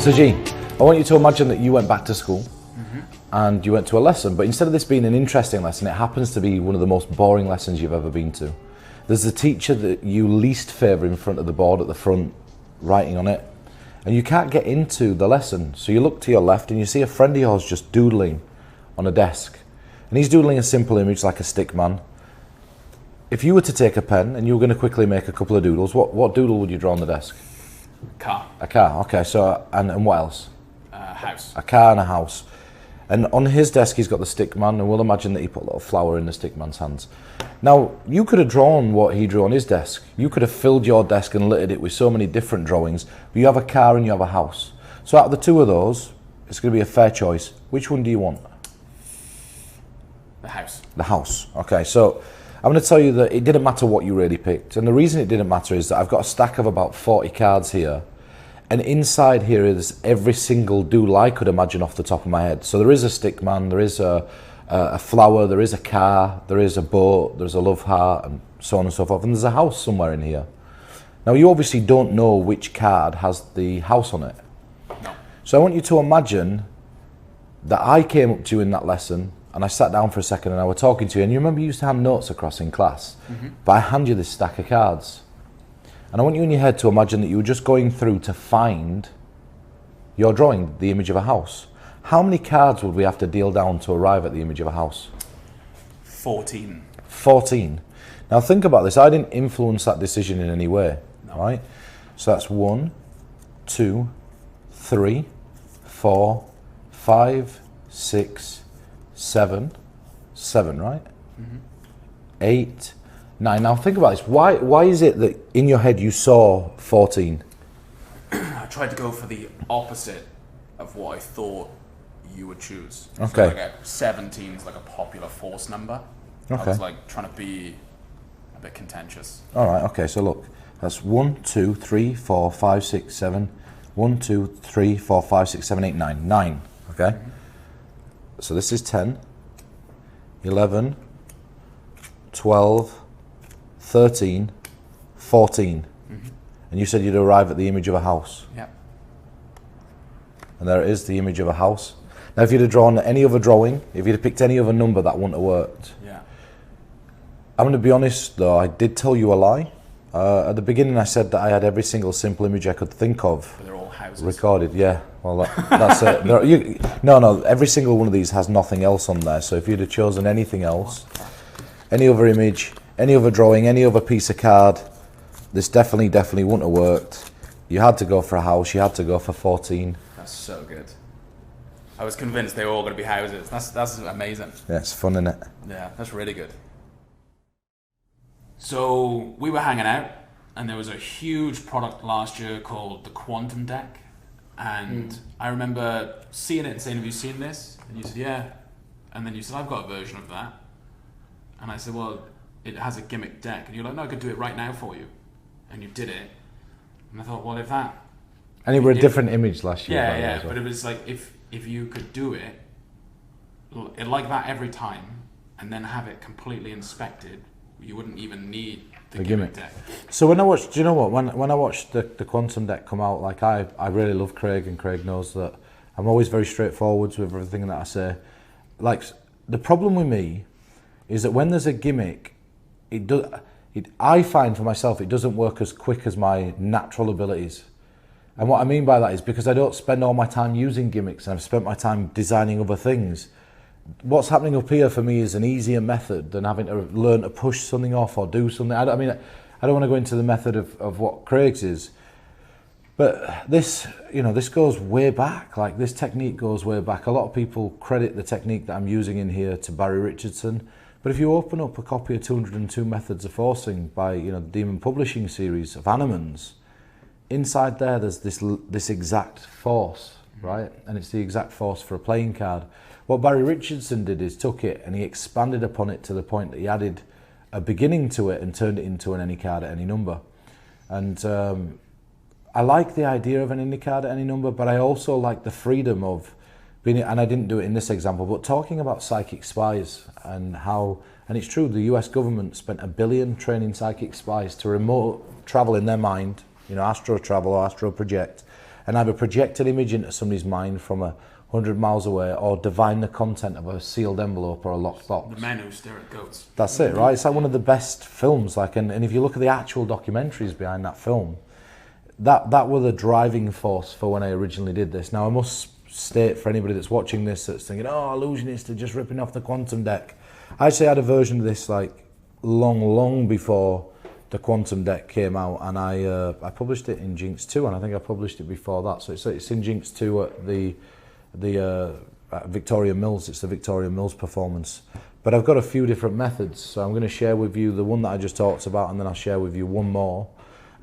So Gene, I want you to imagine that you went back to school and you went to a lesson, but instead of this being an interesting lesson, it happens to be one of the most boring lessons you've ever been to. There's a teacher that you least favour in front of the board at the front, writing on it, and you can't get into the lesson. So you look to your left and you see a friend of yours just doodling on a desk. And he's doodling a simple image like a stick man. If you were to take a pen and you were going to quickly make a couple of doodles, what doodle would you draw on the desk? Car. A car, okay, so, and what else? House. A car and a house. And on his desk he's got the stick man, and we'll imagine that he put a little flower in the stick man's hands. Now, you could have drawn what he drew on his desk. You could have filled your desk and littered it with so many different drawings, but you have a car and you have a house. So out of the two of those, it's going to be a fair choice. Which one do you want? The house. The house, okay. So I'm going to tell you that it didn't matter what you really picked. And the reason it didn't matter is that I've got a stack of about 40 cards here. And inside here is every single doodle I could imagine off the top of my head. So there is a stick man, there is a flower, there is a car, there is a boat, there's a love heart, and so on and so forth. And there's a house somewhere in here. Now, you obviously don't know which card has the house on it. No. So I want you to imagine that I came up to you in that lesson and I sat down for a second and I was talking to you. And you remember you used to hand notes across in class? But I hand you this stack of cards. And I want you in your head to imagine that you were just going through to find your drawing, the image of a house. How many cards would we have to deal down to arrive at the image of a house? 14. 14. Now think about this. I didn't influence that decision in any way, no. Right? So that's 1, 2, 3, 4, 5, 6, 7, 7, right? 8, 9. Now think about this. Why is it that in your head you saw 14? I tried to go for the opposite of what I thought you would choose. Okay. So like 17 is like a popular force number. Okay. I was like trying to be a bit contentious. All right. Okay. So look, that's 1, 2, 3, 4, 5, 6, 7. 1, 2, 3, 4, 5, 6, 7, 8, 9. 9. Okay. So this is 10, 11, 12, 13, 14. And you said you'd arrive at the image of a house. Yep. And there it is, the image of a house. Now, if you'd have drawn any other drawing, if you'd have picked any other number, that wouldn't have worked. Yeah. I'm going to be honest, though, I did tell you a lie. At the beginning, I said that I had every single simple image I could think of. But they're all houses. Recorded, yeah. Well, that's it. No, every single one of these has nothing else on there. So if you'd have chosen anything else, any other image, any other drawing, any other piece of card, this definitely wouldn't have worked. You had to go for a house, you had to go for 14. That's so good. I was convinced they were all going to be houses. That's amazing. Yeah, it's fun, isn't it? Yeah, that's really good. So we were hanging out, and there was a huge product last year called the Quantum Deck. And I remember seeing it and saying, have you seen this? And you said, yeah. And then you said, I've got a version of that. And I said, well, it has a gimmick deck. And you're like, no, I could do it right now for you. And you did it. And I thought, well, if that... And it were a different image last year. Yeah, well. But it was like, if you could do it like that every time, and then have it completely inspected, you wouldn't even need the gimmick deck. So when I watched, do you know what? When I watched the Quantum Deck come out, like I really love Craig, and Craig knows that I'm always very straightforward with everything that I say. Like, the problem with me is that when there's a gimmick, I find for myself it doesn't work as quick as my natural abilities. And what I mean by that is because I don't spend all my time using gimmicks and I've spent my time designing other things. What's happening up here for me is an easier method than having to learn to push something off or do something. I don't want to go into the method of what Craig's is. But this goes way back. Like, this technique goes way back. A lot of people credit the technique that I'm using in here to Barry Richardson. But if you open up a copy of 202 Methods of Forcing by, the Demon Publishing series of Hannemann's, inside there's this exact force, right? And it's the exact force for a playing card. What Barry Richardson did is took it and he expanded upon it to the point that he added a beginning to it and turned it into an any card at any number. And I like the idea of an any card at any number, but I also like the freedom of being, and I didn't do it in this example, but talking about psychic spies and how, and it's true, the US government spent $1 billion training psychic spies to remote travel in their mind, astro travel or astro project, and either project an image into somebody's mind from 100 miles away, or divine the content of a sealed envelope or a locked box. The men who stare at goats. That's it, right? It's like one of the best films. Like, and if you look at the actual documentaries behind that film, that were the driving force for when I originally did this. Now, I must state for anybody that's watching this that's thinking, oh, illusionists are just ripping off the quantum deck. I actually had a version of this like long before the quantum deck came out, and I published it in Jinx 2, and I think I published it before that. So it's in Jinx 2 at the Victoria Mills. It's the Victoria Mills performance. But I've got a few different methods, so I'm going to share with you the one that I just talked about, and then I'll share with you one more,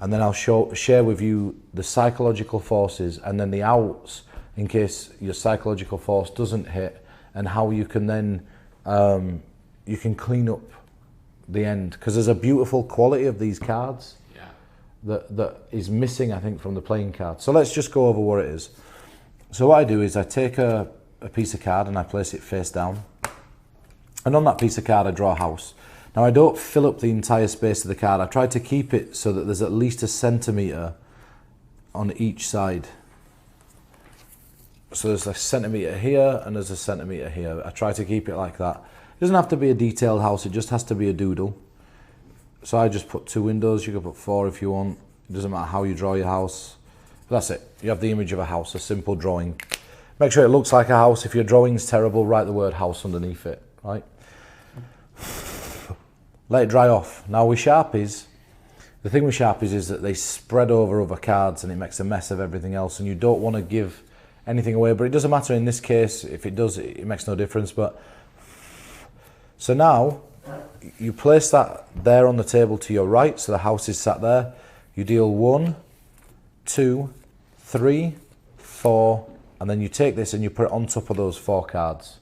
and then I'll share with you the psychological forces and then the outs in case your psychological force doesn't hit, and how you can then you can clean up the end, because there's a beautiful quality of these cards that is missing, I think, from the playing card. So let's just go over what it is. So what I do is I take a piece of card and I place it face down, and on that piece of card I draw a house. Now, I don't fill up the entire space of the card. I try to keep it so that there's at least a centimetre on each side. So there's a centimetre here and there's a centimetre here. I try to keep it like that. It doesn't have to be a detailed house, it just has to be a doodle. So I just put 2 windows, you can put 4 if you want. It doesn't matter how you draw your house. But that's it, you have the image of a house, a simple drawing. Make sure it looks like a house. If your drawing's terrible, write the word house underneath it, right? Let it dry off. Now with Sharpies, the thing with Sharpies is that they spread over other cards and it makes a mess of everything else, and you don't want to give anything away, but it doesn't matter in this case. If it does, it makes no difference. But so now you place that there on the table to your right, so the house is sat there. You deal 1, 2, 3, 4, and then you take this and you put it on top of those 4 cards.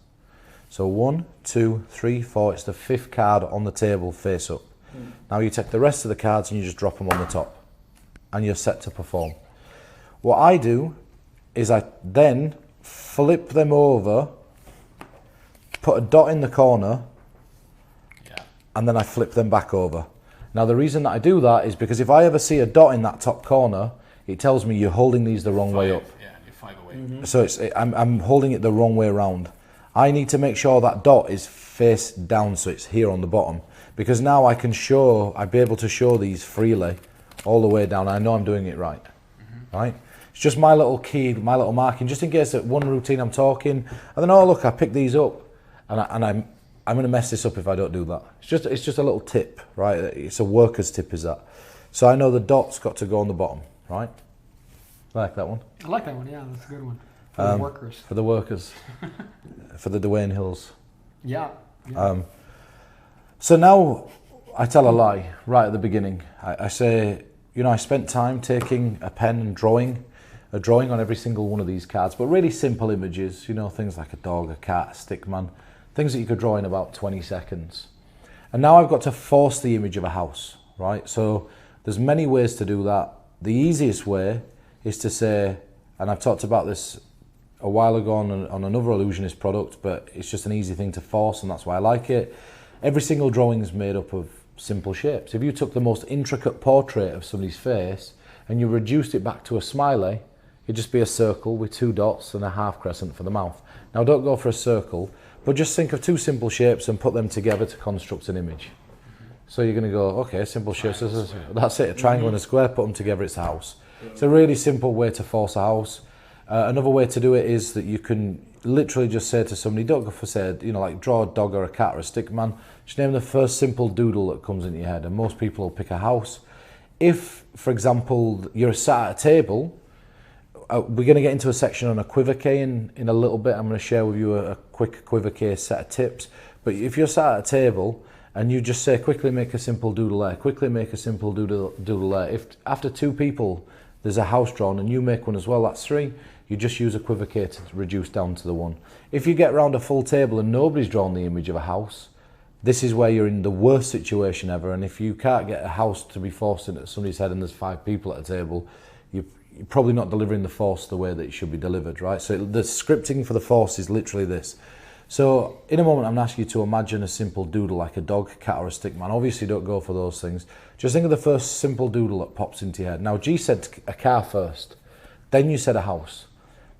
So 1, 2, 3, 4, it's the 5th card on the table face up. Now you take the rest of the cards and you just drop them on the top, and you're set to perform. What I do is I then flip them over, put a dot in the corner, and then I flip them back over. Now the reason that I do that is because if I ever see a dot in that top corner, it tells me you're holding these the wrong way up. Yeah, you're 5 away. So I'm holding it the wrong way around. I need to make sure that dot is face down, so it's here on the bottom, because now I'll be able to show these freely all the way down. I know I'm doing it right, right? It's just my little key, my little marking, just in case at one routine I'm talking, and then, oh look, I picked these up, and I'm going to mess this up if I don't do that. It's just a little tip, right? It's a worker's tip, is that. So I know the dot's got to go on the bottom, right? I like that one. I like that one, yeah, that's a good one. For the workers. For the workers. For the Dwayne Hills. Yeah. So now I tell a lie right at the beginning. I say, I spent time taking a pen and drawing on every single one of these cards, but really simple images, things like a dog, a cat, a stick man, things that you could draw in about 20 seconds. And now I've got to force the image of a house, right? So there's many ways to do that. The easiest way is to say, and I've talked about this a while ago on another illusionist product, but it's just an easy thing to force, and that's why I like it. Every single drawing is made up of simple shapes. If you took the most intricate portrait of somebody's face and you reduced it back to a smiley, it'd just be a circle with 2 dots and a half crescent for the mouth. Now don't go for a circle, but just think of 2 simple shapes and put them together to construct an image. So you're going to go, okay, simple shapes, that's it, a triangle and a square, put them together, it's a house. It's a really simple way to force a house. Another way to do it is that you can literally just say to somebody, don't go for like draw a dog or a cat or a stick man, just name the first simple doodle that comes into your head, and most people will pick a house. If, for example, you're sat at a table, we're going to get into a section on equivoque in a little bit. I'm going to share with you a quick equivoque set of tips. But if you're sat at a table and you just say, quickly make a simple doodle there, quickly make a simple doodle there. If after 2 people there's a house drawn and you make one as well, that's 3. You just use equivoque to reduce down to the 1. If you get around a full table and nobody's drawn the image of a house, this is where you're in the worst situation ever. And if you can't get a house to be forced into somebody's head and there's 5 people at a table, you're probably not delivering the force the way that it should be delivered, right? So the scripting for the force is literally this. So in a moment, I'm asking you to imagine a simple doodle like a dog, cat or a stick man. Obviously, don't go for those things. Just think of the first simple doodle that pops into your head. Now, G said a car first. Then you said a house.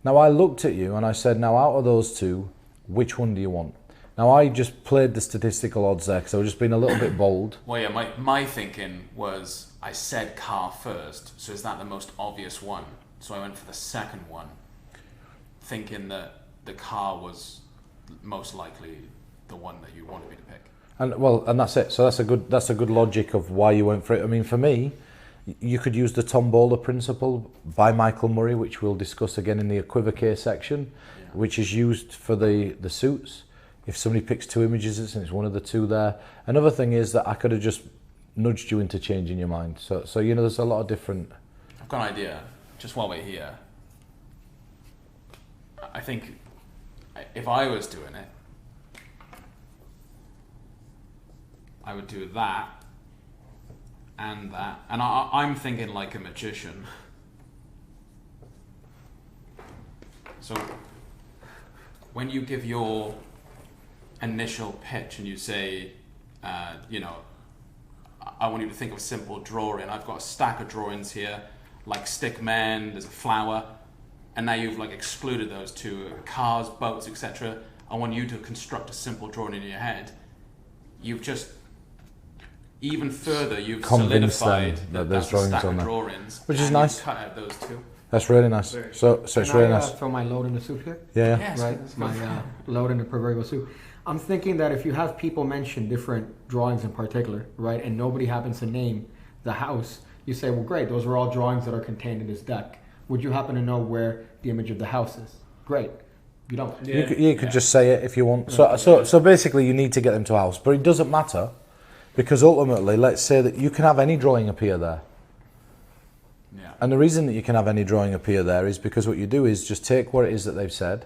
Now I looked at you and I said, now out of those two, which one do you want? Now I just played the statistical odds there because I was just being a little bit bold. Well, yeah, my thinking was I said car first, so is that the most obvious one? So I went for the second one, thinking that the car was most likely the one that you wanted me to pick. And that's it. So that's a good logic of why you went for it. I mean, for me, you could use the tombola principle by Michael Murray, which we'll discuss again in the equivoque section, which is used for the suits. If somebody picks two images and it's one of the two there. Another thing is that I could have just nudged you into changing your mind. So there's a lot of different... I've got an idea, just while we're here. I think if I was doing it, I would do that and that. And I'm thinking like a magician. So when you give your initial pitch and you say, I want you to think of a simple drawing. I've got a stack of drawings here, like stick men, there's a flower, and now you've like excluded those two, cars, boats, etc. I want you to construct a simple drawing in your head. You've just even further, you've solidified that there's that's a stack drawings on of there, drawings, which is and nice. you've cut out those two. That's really nice. So it's really nice. Throw my load in the soup here? Yeah. Yes, Right, my load in the proverbial soup. I'm thinking that if you have people mention different drawings in particular, right, and nobody happens to name the house, you say, well, great, those are all drawings that are contained in this deck. Would you happen to know where the image of the house is? Great. You don't. Yeah. You could just say it if you want. So basically you need to get them to a house. But it doesn't matter because ultimately, let's say that you can have any drawing appear there. Yeah. And the reason that you can have any drawing appear there is because what you do is just take what it is that they've said,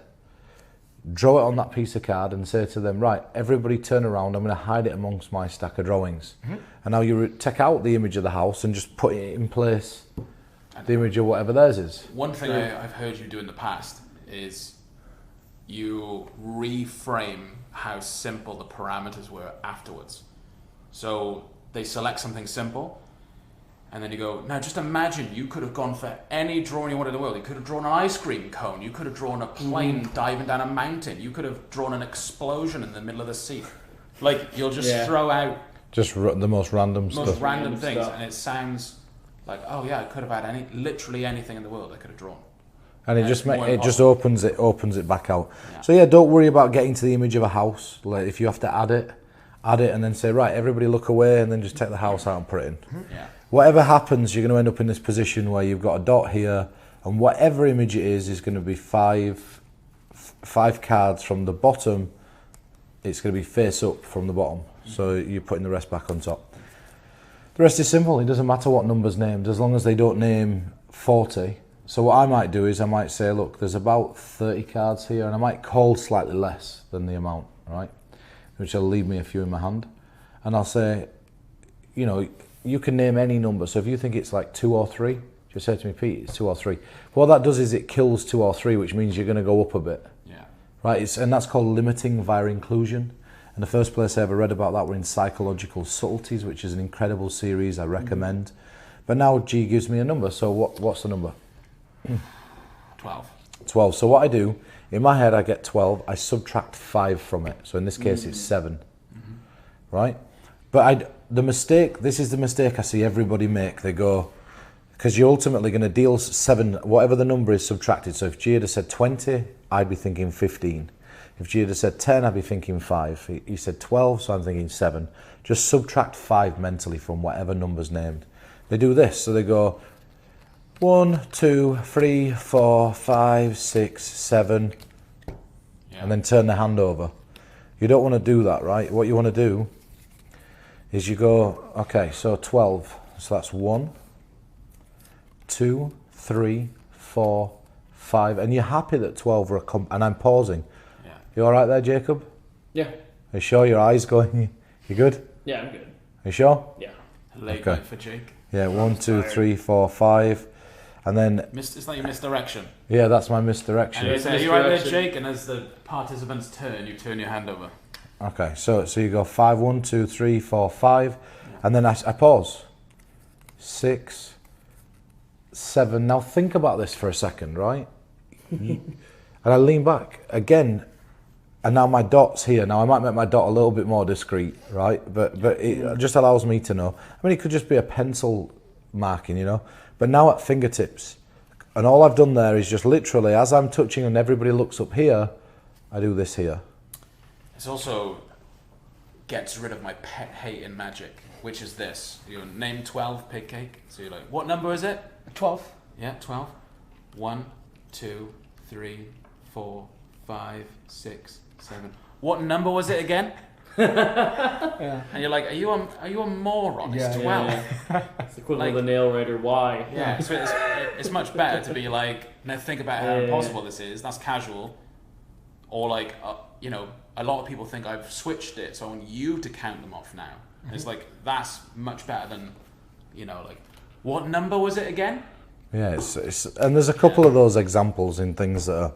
draw it on that piece of card and say to them, right, everybody turn around, I'm going to hide it amongst my stack of drawings. Mm-hmm. And now you take out the image of the house and just put it in place, the image of whatever theirs is. One thing I've heard you do in the past is you reframe how simple the parameters were afterwards. So they select something simple, and then you go, now just imagine you could have gone for any drawing you wanted in the world. You could have drawn an ice cream cone. You could have drawn a plane diving down a mountain. You could have drawn an explosion in the middle of the sea. Like, you'll just throw out... Just the most random stuff. Random things, and it sounds like, oh yeah, I could have had literally anything in the world I could have drawn. And it just opens it back out. Yeah. So yeah, don't worry about getting to the image of a house. Like if you have to add it and then say, right, everybody look away, and then just take the house out and put it in. Yeah. Whatever happens, you're going to end up in this position where you've got a dot here, and whatever image it is going to be five cards from the bottom. It's going to be face up from the bottom. So you're putting the rest back on top. The rest is simple. It doesn't matter what number's named, as long as they don't name 40. So what I might do is I might say, look, there's about 30 cards here, and I might call slightly less than the amount, right? Which will leave me a few in my hand. And I'll say, you can name any number. So if you think it's like 2 or 3, just say to me, Pete, it's 2 or 3. What that does is it kills 2 or 3, which means you're going to go up a bit. Yeah. Right? And that's called limiting via inclusion. And the first place I ever read about that were in Psychological Subtleties, which is an incredible series I recommend. But now G gives me a number. So what's the number? 12. 12. So what I do, in my head I get 12, I subtract 5 from it. So in this case it's 7. Mm-hmm. Right? But this is the mistake I see everybody make. They go, because you're ultimately going to deal 7, whatever the number is subtracted. So if G had said 20, I'd be thinking 15. If G had said 10, I'd be thinking 5. He said 12, so I'm thinking 7. Just subtract 5 mentally from whatever number's named. They do this, so they go 1, 2, 3, 4, 5, 6, 7, and then turn the hand over. You don't want to do that, right? What you want to do is you go, okay, so 12. So that's 1, 2, 3, 4, 5, and you're happy that 12 are and I'm pausing. Yeah. You all right there, Jacob? Yeah. Are you sure? Your eyes going? You good? Yeah, I'm good. Are you sure? Yeah. Late night for Jake. Yeah, 1, 2, 3, 4, 5, and then. It's like your misdirection. Yeah, that's my misdirection. And you say, are you right there, Jake? And as the participants turn, you turn your hand over. Okay, so you go 5, 1, 2, 3, 4, 5, and then I pause. 6, 7. Now think about this for a second, right? And I lean back again, and now my dot's here. Now I might make my dot a little bit more discreet, right? But it just allows me to know. I mean, it could just be a pencil marking, you know. But now at fingertips, and all I've done there is just literally, as I'm touching and everybody looks up here, I do this here. It's also gets rid of my pet hate in Magic, which is this. You name 12 pig cake. So you're like, what number is it? 12. Yeah, 12. 1, 2, 3, 4, 5, 6, 7. What number was it again? Yeah. And you're like, are you a moron? It's Yeah, 12. yeah. It's the equivalent of the nail writer. Why? Yeah, so it's much better to be like, now think about how impossible this is. That's casual. Or like, you know, a lot of people think I've switched it, so I want you to count them off now. It's like, that's much better than, you know, like, what number was it again? Yeah, it's and there's a couple of those examples in things that are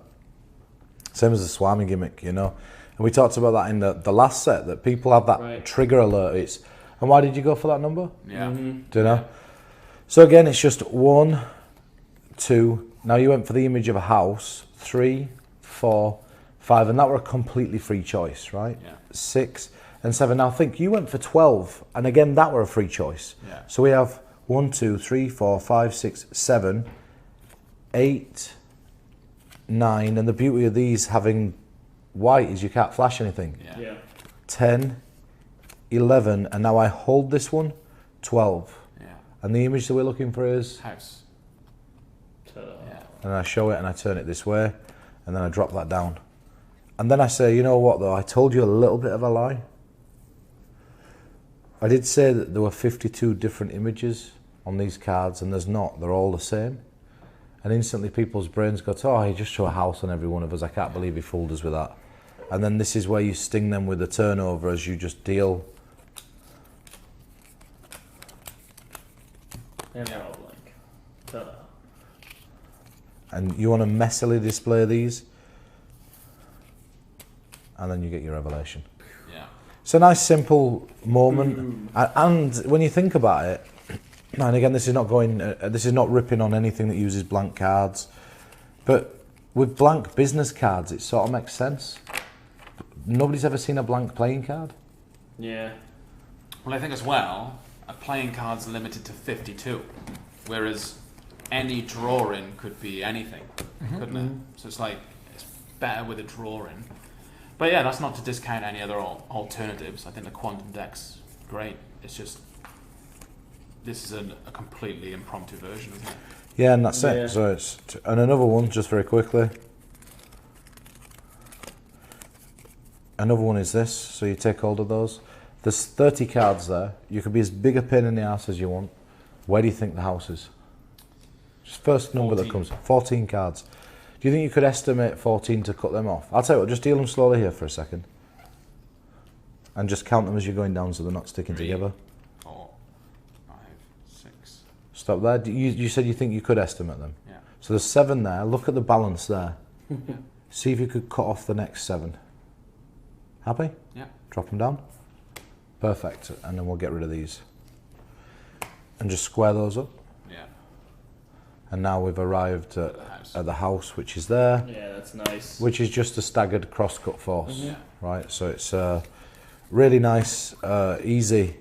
same as the Swami gimmick, you know. And we talked about that in the last set, that people have that trigger alert. It's, and why did you go for that number? Yeah. Do you know? So again, it's just 1, 2. Now you went for the image of a house. 3, 4, 5, and that were a completely free choice, right? Yeah. 6 and 7. Now think, you went for 12, and again that were a free choice. Yeah. So we have 1, 2, 3, 4, 5, 6, 7, 8, 9, and the beauty of these having white is you can't flash anything. Yeah. 10, 11, and now I hold this one, 12. Yeah. And the image that we're looking for is, House. Yeah. and I show it and I turn it this way, and then I drop that down. And then I say, you know what though, I told you a little bit of a lie. I did say that there were 52 different images on these cards, and there's not, they're all the same. And instantly people's brains go, oh, he just show a house on every one of us, I can't believe he fooled us with that. And then this is where you sting them with the turnover as you just deal. And they're all blank. Ta-da. And you want to messily display these, and then you get your revelation. Yeah. It's a nice simple moment, and when you think about it, and again, this is not going, this is not ripping on anything that uses blank cards, but with blank business cards, it sort of makes sense. Nobody's ever seen a blank playing card. Yeah. Well, I think as well, a playing card's limited to 52, whereas any drawing could be anything, couldn't it? So it's like, it's better with a drawing. But yeah, that's not to discount any other alternatives. I think the quantum deck's great. It's just, this is a completely impromptu version, isn't it? Yeah, and that's Yeah. it. So it's, and another one, just very quickly. Another one is this, so you take hold of those. There's 30 cards there. You could be as big a pain in the ass as you want. Where do you think the house is? Just first number 14. that comes. 14 cards. Do you think you could estimate 14 to cut them off? I'll tell you what, just deal them slowly here for a second. And just count them as you're going down so they're not sticking 3, together. 4, 5, 6. Stop there. You said you think you could estimate them. Yeah. So there's 7 there. Look at the balance there. See if you could cut off the next 7. Happy? Yeah. Drop them down. Perfect. And then we'll get rid of these. And just square those up. Yeah. And now we've arrived The house. at the house, which is there, Yeah, that's nice. which is just a staggered cross-cut force. Yeah. Right? So it's really nice, easy.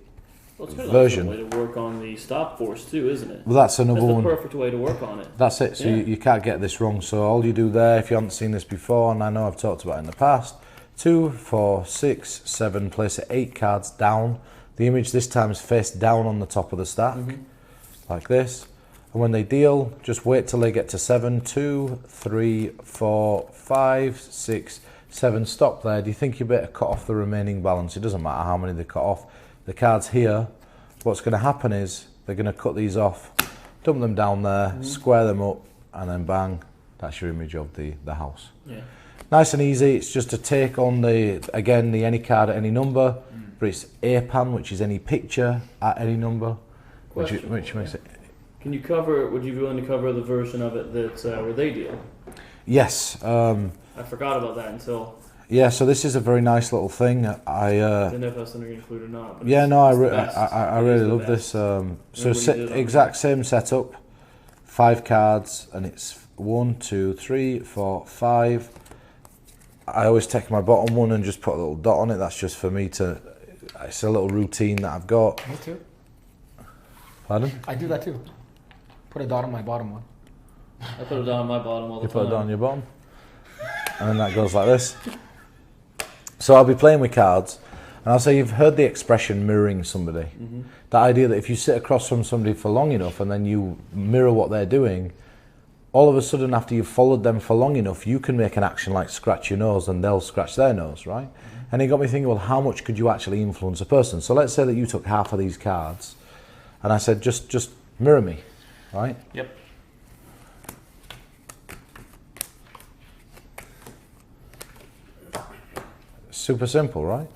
Well, it's kind of version. like a way to work on the stop force too, isn't it? Well, that's another That's the one. perfect way to work on it. That's it. So Yeah. you can't get this wrong. So all you do there, if you haven't seen this before, and I know I've talked about it in the past, 2, 4, 6, 7, place it 8 cards down. The image this time is face down on the top of the stack, like this. And when they deal, just wait till they get to 7, 2, 3, 4, 5, 6, 7. Stop there. Do you think you better cut off the remaining balance? It doesn't matter how many they cut off. The cards here, what's going to happen is they're going to cut these off, dump them down there, square them up, and then bang, that's your image of the house. Yeah. Nice and easy. It's just a take on the any card at any number, but it's APAN, which is any picture at any number, which makes it. Can you cover? Would you be willing to cover the version of it that where they deal? Yes. I forgot about that until Yeah. So this is a very nice little thing. I didn't know if that's something you include or not. But Yeah. No. it's the best. I It really is the love best. this. So Everybody did it on exact same setup. 5 cards, and it's 1, 2, 3, 4, 5. I always take my bottom one and just put a little dot on it. That's just for me to, it's a little routine that I've got. Me too. Pardon? I do that too. Put a dot on my bottom one. I put it down on my bottom all the You time. put it down your bottom, and then that goes like this. So I'll be playing with cards, and I'll say you've heard the expression mirroring somebody. That idea that if you sit across from somebody for long enough and then you mirror what they're doing, all of a sudden after you've followed them for long enough, you can make an action like scratch your nose and they'll scratch their nose, right? And it got me thinking, well, how much could you actually influence a person? So let's say that you took half of these cards, and I said, just mirror me, right? Yep. Super simple, right?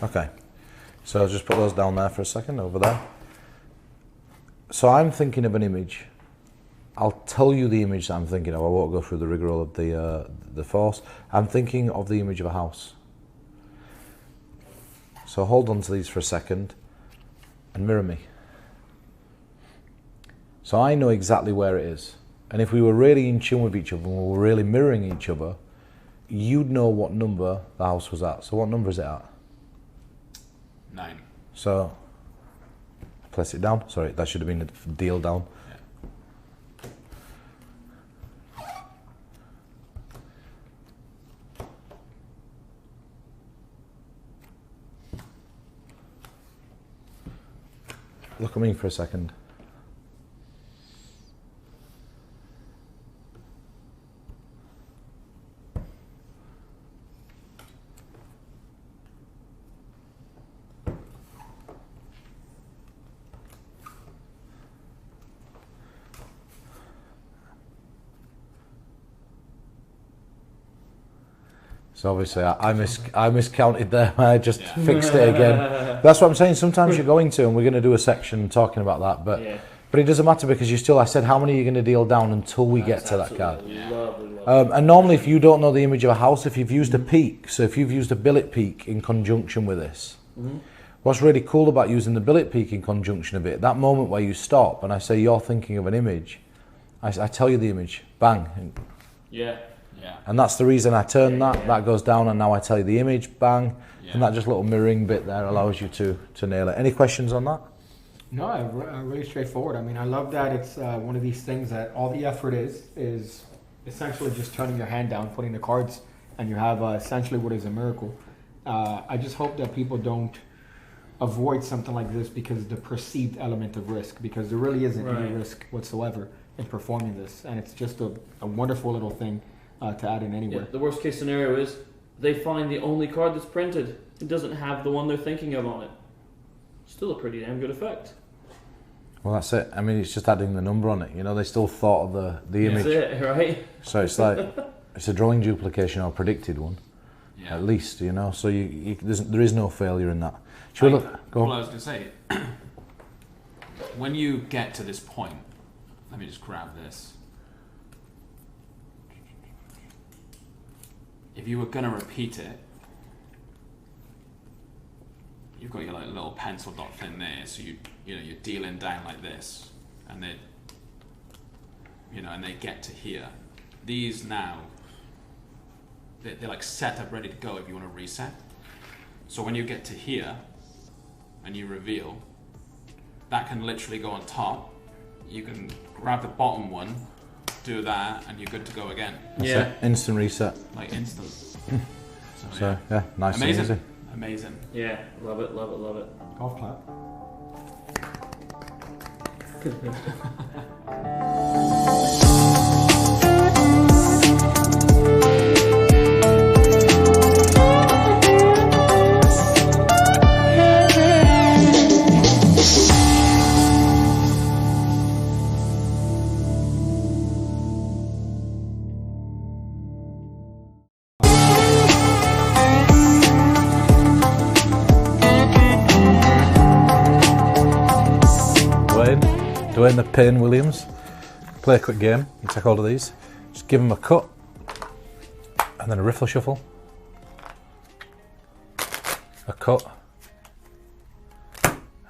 Okay, so I'll just put those down there for a second, over there. So I'm thinking of an image. I'll tell you the image that I'm thinking of. I won't go through the rigmarole of the force. I'm thinking of the image of a house. So hold on to these for a second and mirror me. So I know exactly where it is. And if we were really in tune with each other and we were really mirroring each other, you'd know what number the house was at. So what number is it at? 9. So, place it down. Sorry, that should have been a deal down. Look at me for a second. So obviously I miscounted there. I just fixed it again. That's what I'm saying. Sometimes you're going to, and we're going to do a section talking about that. But it doesn't matter because I said, how many are you going to deal down until we get to that card? Lovely. And normally if you don't know the image of a house, if you've used a peak, so if you've used a billet peak in conjunction with this, what's really cool about using the billet peak in conjunction with it, that moment where you stop and I say you're thinking of an image, I tell you the image, bang. Yeah. Yeah. And that's the reason I turn that goes down, and now I tell you the image, bang, and that just little mirroring bit there allows you to nail it. Any questions on that? No, really straightforward. I mean, I love that it's one of these things that all the effort is essentially just turning your hand down, putting the cards, and you have essentially what is a miracle. I just hope that people don't avoid something like this because of the perceived element of risk, because there really isn't any risk whatsoever in performing this, and it's just a wonderful little thing to add in anywhere. Yeah, the worst case scenario is they find the only card that's printed. It doesn't have the one they're thinking of on it. Still a pretty damn good effect. Well, that's it. I mean, it's just adding the number on it. You know, they still thought of the image. That's it, right? So it's like, it's a drawing duplication or a predicted one, at least, you know. So there is no failure in that. Should we look? Go on. Well, I was going to say, when you get to this point, let me just grab this. If you were going to repeat it, you've got your little pencil dot thing there, so you're dealing down like this, and they, and they get to here. These now, they're like set up, ready to go if you want to reset. So when you get to here, and you reveal, that can literally go on top. You can grab the bottom one, do that, and you're good to go again. That's it. Instant reset. Like instant. So yeah, nice and easy. Amazing. Yeah, love it, love it, love it. Golf clap. Dwayne the Pain Williams. Play a quick game. You take hold of these. Just give them a cut, and then a riffle shuffle. cut,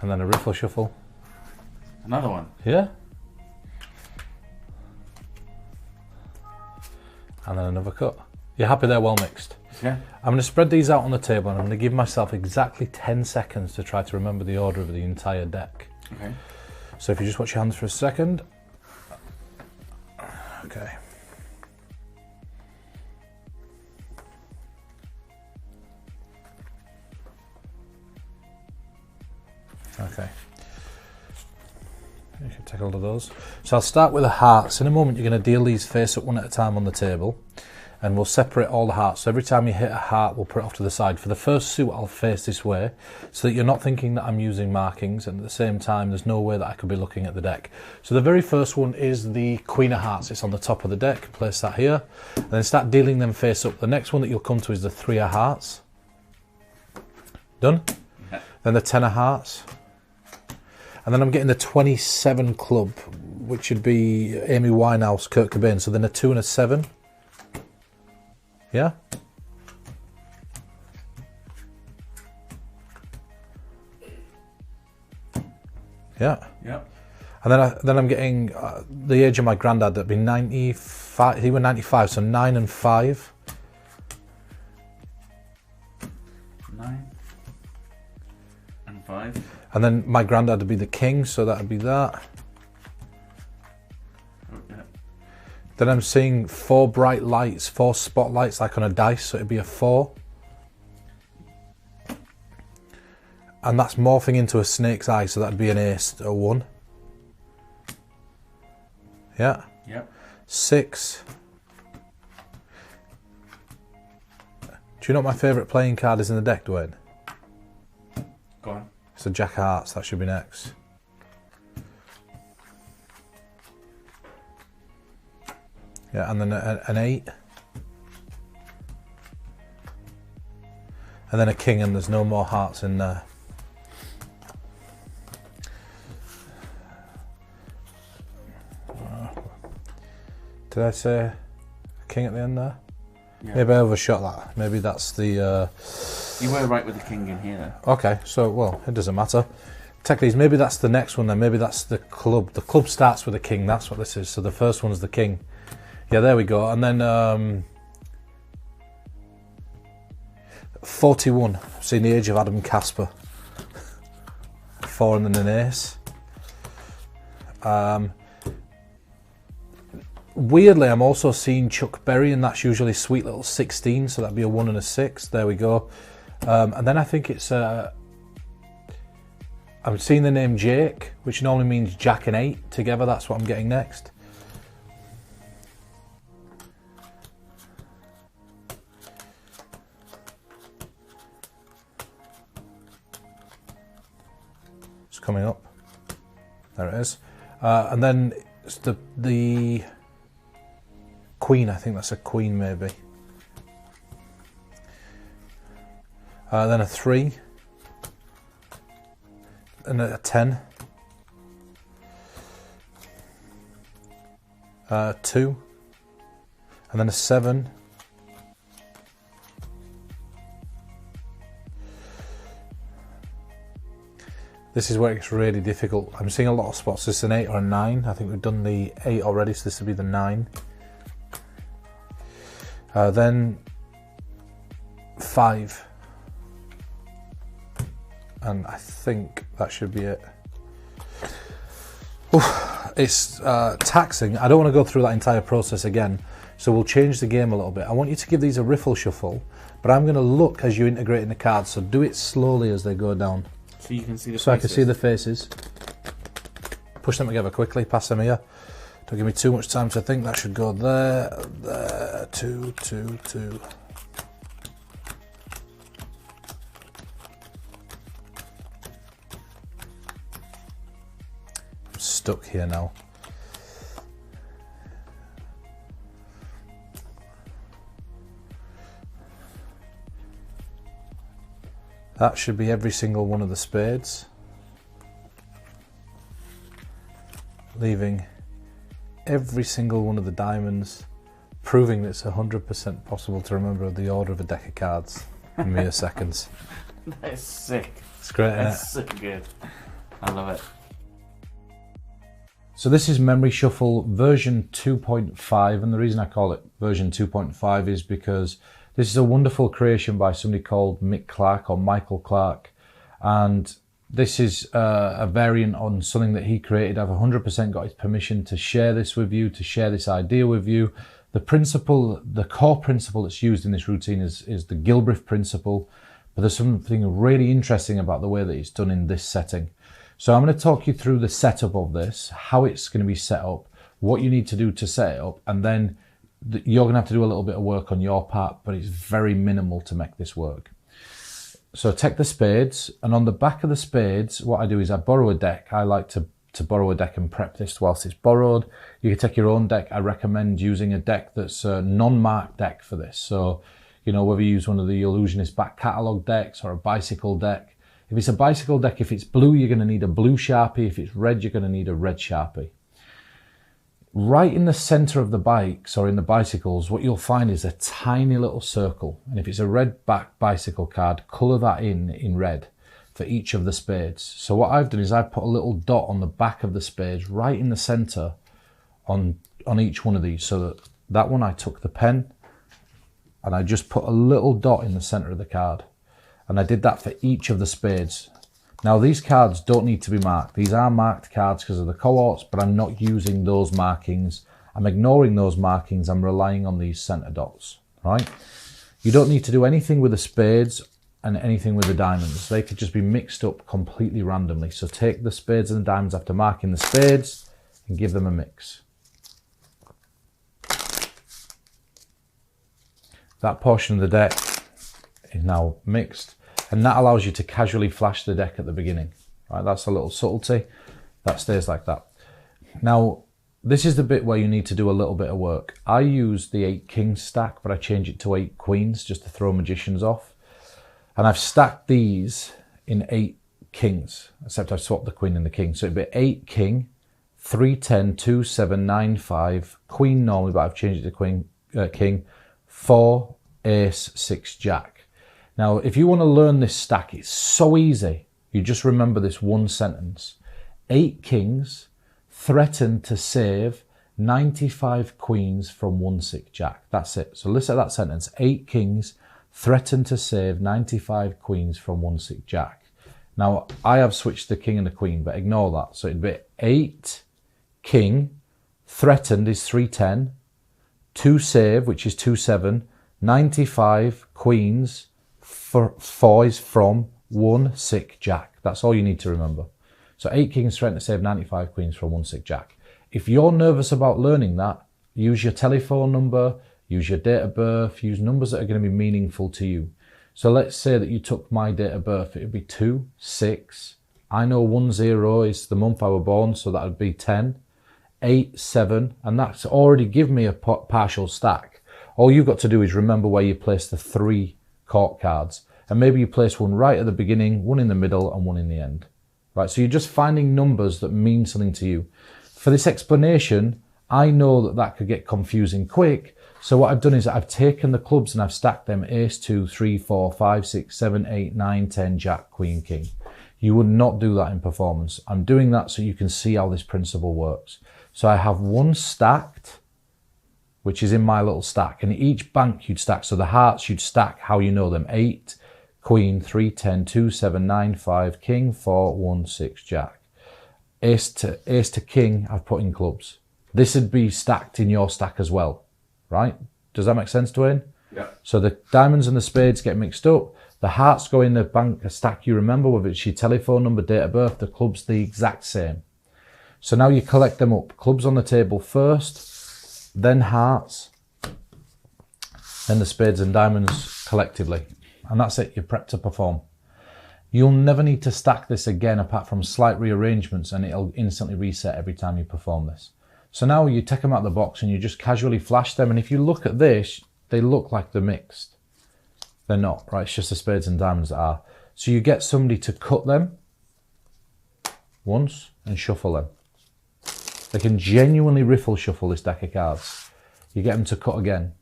and then a riffle shuffle. Another one. Yeah. And then another cut. You're happy they're well mixed? Yeah. I'm going to spread these out on the table and I'm going to give myself exactly 10 seconds to try to remember the order of the entire deck. Okay. So if you just watch your hands for a second. Okay. Okay. You can take hold of those. So I'll start with the hearts. In a moment you're going to deal these face up one at a time on the table and we'll separate all the hearts. So every time you hit a heart we'll put it off to the side. For the first suit I'll face this way so that you're not thinking that I'm using markings, and at the same time there's no way that I could be looking at the deck. So the very first one is the Queen of Hearts. It's on the top of the deck. Place that here and then start dealing them face up. The next one that you'll come to is the Three of Hearts. Done? Yeah. Then the Ten of Hearts. And then I'm getting the 27 club, which would be Amy Winehouse, Kurt Cobain. So then a 2 and a 7. Yeah? Yeah. Yep. And then I'm getting the age of my granddad. That'd be 95. He was 95, so 9 and 5. 9 and 5. And then my granddad would be the king, so that would be that. Oh, yeah. Then I'm seeing 4 bright lights, 4 spotlights like on a dice, so it'd be a 4. And that's morphing into a snake's eye, so that'd be an ace, a 1. Yeah. Yep. 6. Do you know what my favourite playing card is in the deck, Dwayne? Go on. It's a Jack of Hearts, that should be next. Yeah, and then an 8. And then a king, and there's no more hearts in there. Did I say a king at the end there? Yeah. Maybe I overshot that. Maybe that's the... You were right with the king in here. Okay, so, well, it doesn't matter. Take these, maybe that's the next one then. Maybe that's the club. The club starts with a king, that's what this is. So the first one's the king. Yeah, there we go. And then 41. I've seen the age of Adam Casper. 4 and then an ace. Weirdly, I'm also seeing Chuck Berry, and that's usually sweet little 16, so that'd be a 1 and a 6. There we go. And then I think it's... I'm seeing the name Jake, which normally means Jack and 8 together. That's what I'm getting next. It's coming up. There it is. And then it's the Queen. I think that's a Queen, maybe. Then a 3. And a 10. 2. And then a 7. This is where it gets really difficult. I'm seeing a lot of spots. This is an 8 or a 9. I think we've done the 8 already, so this will be the 9. Then 5. And I think that should be it. Oof, it's taxing. I don't want to go through that entire process again, so we'll change the game a little bit. I want you to give these a riffle shuffle, but I'm going to look as you integrate in the cards, so do it slowly as they go down. So you can see the So faces. I can see the faces. Push them together quickly, pass them here. Don't give me too much time to think. That should go there, there, 2, 2, 2. Stuck here now. That should be every single one of the spades, leaving every single one of the diamonds, proving that it's 100% possible to remember the order of a deck of cards in mere seconds. That is sick. It's great, isn't it? That's so good. I love it. So this is Memory Shuffle version 2.5, and the reason I call it version 2.5 is because this is a wonderful creation by somebody called Mick Clark or Michael Clark, and this is a variant on something that he created. I've 100% got his permission to share this with you, to share this idea with you. The principle, the core principle that's used in this routine is the Gilbreth principle, but there's something really interesting about the way that it's done in this setting. So I'm going to talk you through the setup of this, how it's going to be set up, what you need to do to set it up, and then you're going to have to do a little bit of work on your part, but it's very minimal to make this work. So take the spades, and on the back of the spades, what I do is I borrow a deck. I like to borrow a deck and prep this whilst it's borrowed. You can take your own deck. I recommend using a deck that's a non-marked deck for this. So, you know, whether you use one of the Illusionist back catalogue decks or a bicycle deck. If it's a bicycle deck, if it's blue, you're going to need a blue Sharpie. If it's red, you're going to need a red Sharpie. Right in the center of the bikes or in the bicycles, what you'll find is a tiny little circle. And if it's a red back bicycle card, color that in red for each of the spades. So what I've done is I've put a little dot on the back of the spades right in the center on each one of these. So that one I took the pen and I just put a little dot in the center of the card. And I did that for each of the spades. Now these cards don't need to be marked. These are marked cards because of the cohorts, but I'm not using those markings. I'm ignoring those markings. I'm relying on these center dots, right? You don't need to do anything with the spades and anything with the diamonds. They could just be mixed up completely randomly. So take the spades and the diamonds after marking the spades and give them a mix. That portion of the deck is now mixed. And that allows you to casually flash the deck at the beginning, right? That's a little subtlety. That stays like that. Now, this is the bit where you need to do a little bit of work. I use the 8 kings stack, but I change it to 8 queens just to throw magicians off. And I've stacked these in 8 kings, except I've swapped the queen and the king. So it'd be 8 king, 3, 10, 2, 7, 9, 5, queen normally, but I've changed it to queen, king, 4, ace, 6, jack. Now, if you want to learn this stack, it's so easy. You just remember this one sentence. 8 kings threaten to save 95 queens from 1, 6, jack. That's it. So listen to that sentence. 8 kings threaten to save 95 queens from 1, 6, jack. Now, I have switched the king and the queen, but ignore that. So it'd be 8 king, threatened is 3, 10, 2 save, which is 2, 7, 95 queens, 4 is from 1, 6, jack. That's all you need to remember. So 8 kings threaten to save 95 queens from 1, 6, jack. If you're nervous about learning that, use your telephone number, use your date of birth, use numbers that are going to be meaningful to you. So let's say that you took my date of birth. It would be 2, 6. I know 10 is the month I was born, so that would be 10. 8, 7, and that's already given me a partial stack. All you've got to do is remember where you place the 3 court cards, and maybe you place one right at the beginning, one in the middle, and one in the end. Right, so you're just finding numbers that mean something to you. For this explanation, I know that that could get confusing quick, so what I've done is I've taken the clubs and I've stacked them ace, 2, 3, 4, 5, 6, 7, 8, 9, 10, jack, queen, king. You would not do that in performance. I'm doing that so you can see how this principle works. So I have one stacked, which is in my little stack, and each bank you'd stack. So the hearts you'd stack how you know them. 8, queen, 3, 10, 2, 7, 9, 5, king, 4, 1, 6, jack. Ace to king, I've put in clubs. This would be stacked in your stack as well, right? Does that make sense, Dwayne? Yeah. So the diamonds and the spades get mixed up. The hearts go in the bank, a stack you remember, whether it's your telephone number, date of birth, the club's the exact same. So now you collect them up. Clubs on the table first, then hearts, then the spades and diamonds collectively. And that's it, you're prepped to perform. You'll never need to stack this again apart from slight rearrangements, and it'll instantly reset every time you perform this. So now you take them out of the box and you just casually flash them, and if you look at this, they look like they're mixed. They're not, right? It's just the spades and diamonds that are. So you get somebody to cut them once and shuffle them. They can genuinely riffle shuffle this deck of cards. You get them to cut again,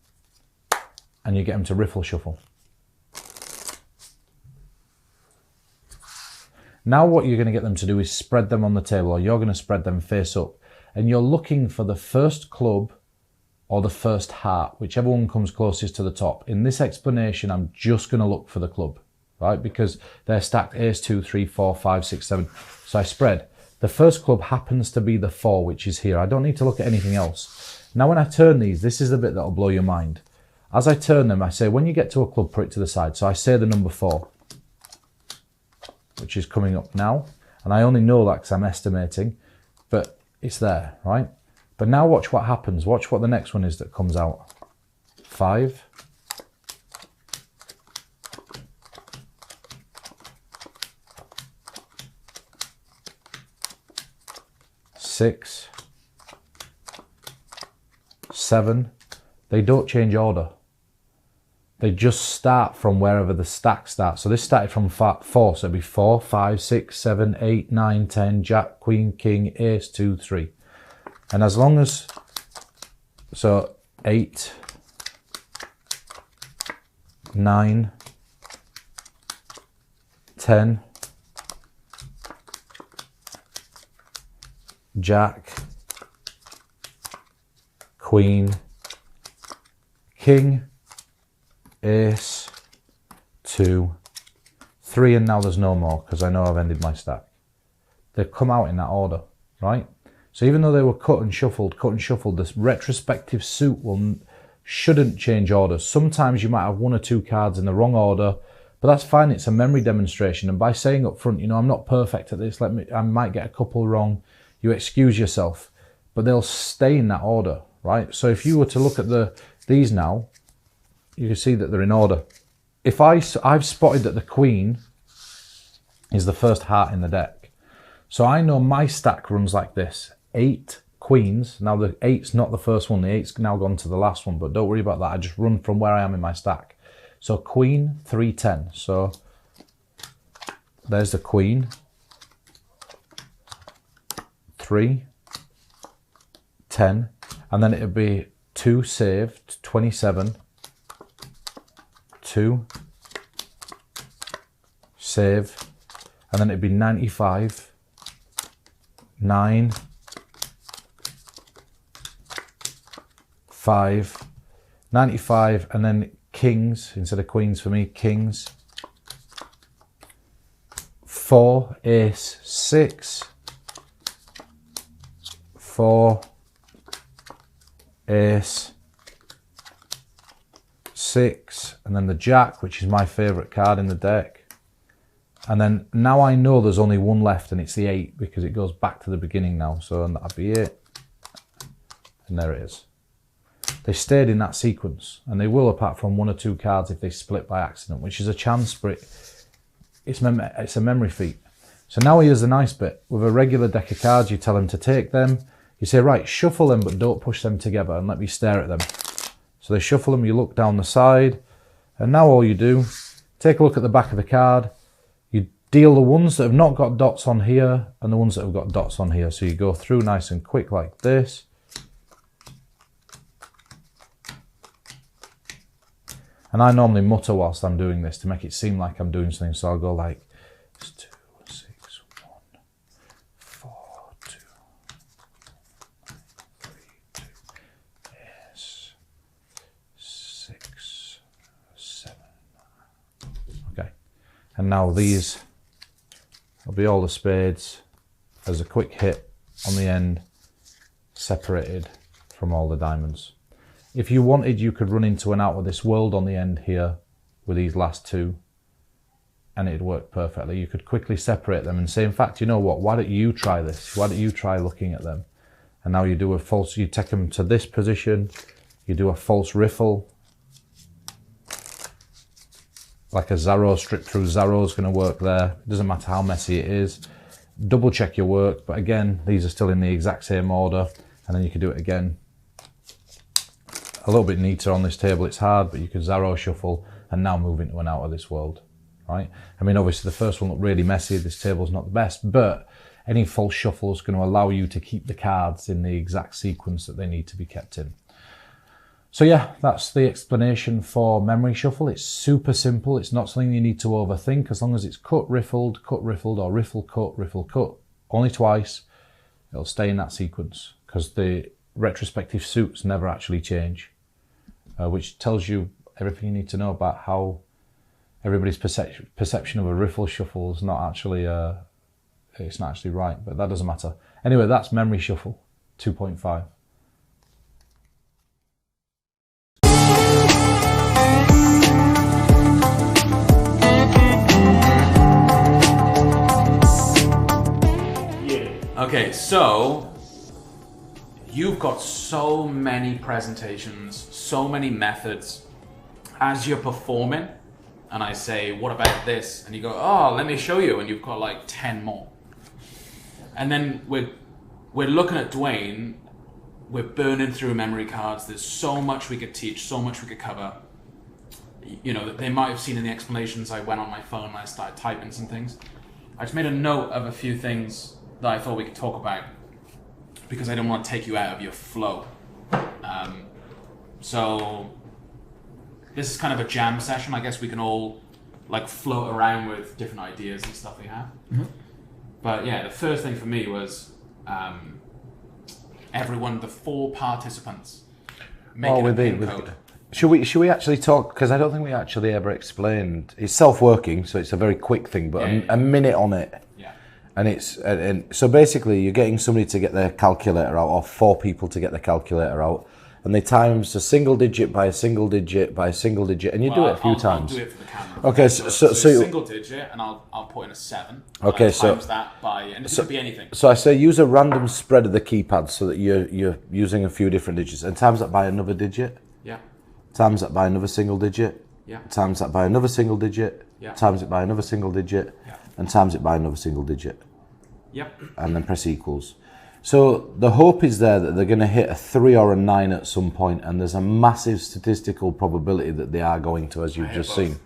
and you get them to riffle shuffle. Now what you're going to get them to do is spread them on the table, or you're going to spread them face up. And you're looking for the first club or the first heart, whichever one comes closest to the top. In this explanation, I'm just going to look for the club, right? Because they're stacked ace, 2, 3, 4, 5, 6, 7. So I spread. The first club happens to be the 4, which is here. I don't need to look at anything else. Now when I turn these, this is the bit that will blow your mind. As I turn them, I say, when you get to a club, put it to the side. So I say the number 4, which is coming up now. And I only know that because I'm estimating, but it's there, right? But now watch what happens. Watch what the next one is that comes out. 5. 6. 7. They don't change order. They just start from wherever the stack starts. So this started from 4, so it'd be 4, 5, 6, 7, 8, 9, 10, Jack, Queen, King, Ace, 2, 3. And as long as, so 8, 9, 10, Jack, Queen, King, Ace, 2, 3, and now there's no more because I know I've ended my stack. They've come out in that order, right? So even though they were cut and shuffled, this retrospective suit shouldn't change orders. Sometimes you might have 1 or 2 cards in the wrong order, but that's fine. It's a memory demonstration. And by saying up front, you know, I'm not perfect at this. I might get a couple wrong. You excuse yourself, but they'll stay in that order, right? So if you were to look at these now, you can see that they're in order. If I've spotted that the Queen is the first heart in the deck. So I know my stack runs like this. 8 queens. Now the 8's not the first one. The 8's now gone to the last one, but don't worry about that. I just run from where I am in my stack. So Queen, 3, 10. So there's the Queen. 3, 10. And then it would be 2 saved, 27. 2, save, and then it'd be 95, 9, 5, 95, and then kings instead of queens for me, kings, 4, ace, 6, 4, ace, 6, and then the Jack, which is my favourite card in the deck. And then now I know there's only one left, and it's the 8 because it goes back to the beginning now. So that'd be it. And there it is. They stayed in that sequence, and they will apart from 1 or 2 cards if they split by accident, which is a chance, but it's a memory feat. So now here's the nice bit. With a regular deck of cards, you tell them to take them. You say, right, shuffle them, but don't push them together, and let me stare at them. So they shuffle them, you look down the side, and now all you do, take a look at the back of the card, you deal the ones that have not got dots on here, and the ones that have got dots on here. So you go through nice and quick like this. And I normally mutter whilst I'm doing this to make it seem like I'm doing something, so I'll go like, 2, 6, 1, 4, 2, 3, 2, yes. 6, 7. Okay, and now these will be all the spades as a quick hit on the end, separated from all the diamonds. If you wanted, you could run into an out of this world on the end here with these last 2, and it'd work perfectly. You could quickly separate them and say, in fact, you know what, why don't you try this? Why don't you try looking at them? And now you do a false, you take them to this position, you do a false riffle, like a Zaro, strip through Zaro is going to work there. It doesn't matter how messy it is. Double check your work, but again, these are still in the exact same order, and then you can do it again. A little bit neater on this table, it's hard, but you can Zaro shuffle and now move into an out of this world, right? I mean, obviously the first one looked really messy, this table's not the best, but any false shuffle is going to allow you to keep the cards in the exact sequence that they need to be kept in. So yeah, that's the explanation for memory shuffle. It's super simple. It's not something you need to overthink. As long as it's cut, riffled, or riffle, cut, only twice, it'll stay in that sequence because the retrospective suits never actually change, which tells you everything you need to know about how everybody's perception of a riffle shuffle is not actually, it's not actually right, but that doesn't matter. Anyway, that's memory shuffle 2.5. Okay, so you've got so many presentations, so many methods. As you're performing, and I say, what about this? And you go, oh, let me show you. And you've got like 10 more. And then we're looking at Dwayne, we're burning through memory cards. There's so much we could teach, so much we could cover. You know, they might have seen in the explanations I went on my phone and I started typing some things. I just made a note of a few things that I thought we could talk about because I don't want to take you out of your flow. So this is kind of a jam session. I guess we can all like float around with different ideas and stuff we have. Mm-hmm. But yeah, the first thing for me was everyone, the 4 participants, making a pin code. Should we actually talk? Because I don't think we actually ever explained. It's self-working, so it's a very quick thing, but a minute on it. Yeah. And so basically, you're getting somebody to get their calculator out, or 4 people to get their calculator out, and they times a single digit by a single digit by a single digit, and you do it a few times. I'll do it for the camera. Okay, so single digit, and I'll put in a 7. Okay, so times that by, and it could be anything. So I say use a random spread of the keypad so that you're using a few different digits, and times that by another digit. Yeah. Times that by another single digit. Yeah. Times that by another single digit. Yeah. Times it by another single digit. Yeah. And times it by another single digit. Yep. And then press equals. So the hope is there that they're going to hit a 3 or a 9 at some point, and there's a massive statistical probability that they are going to, as you've just seen.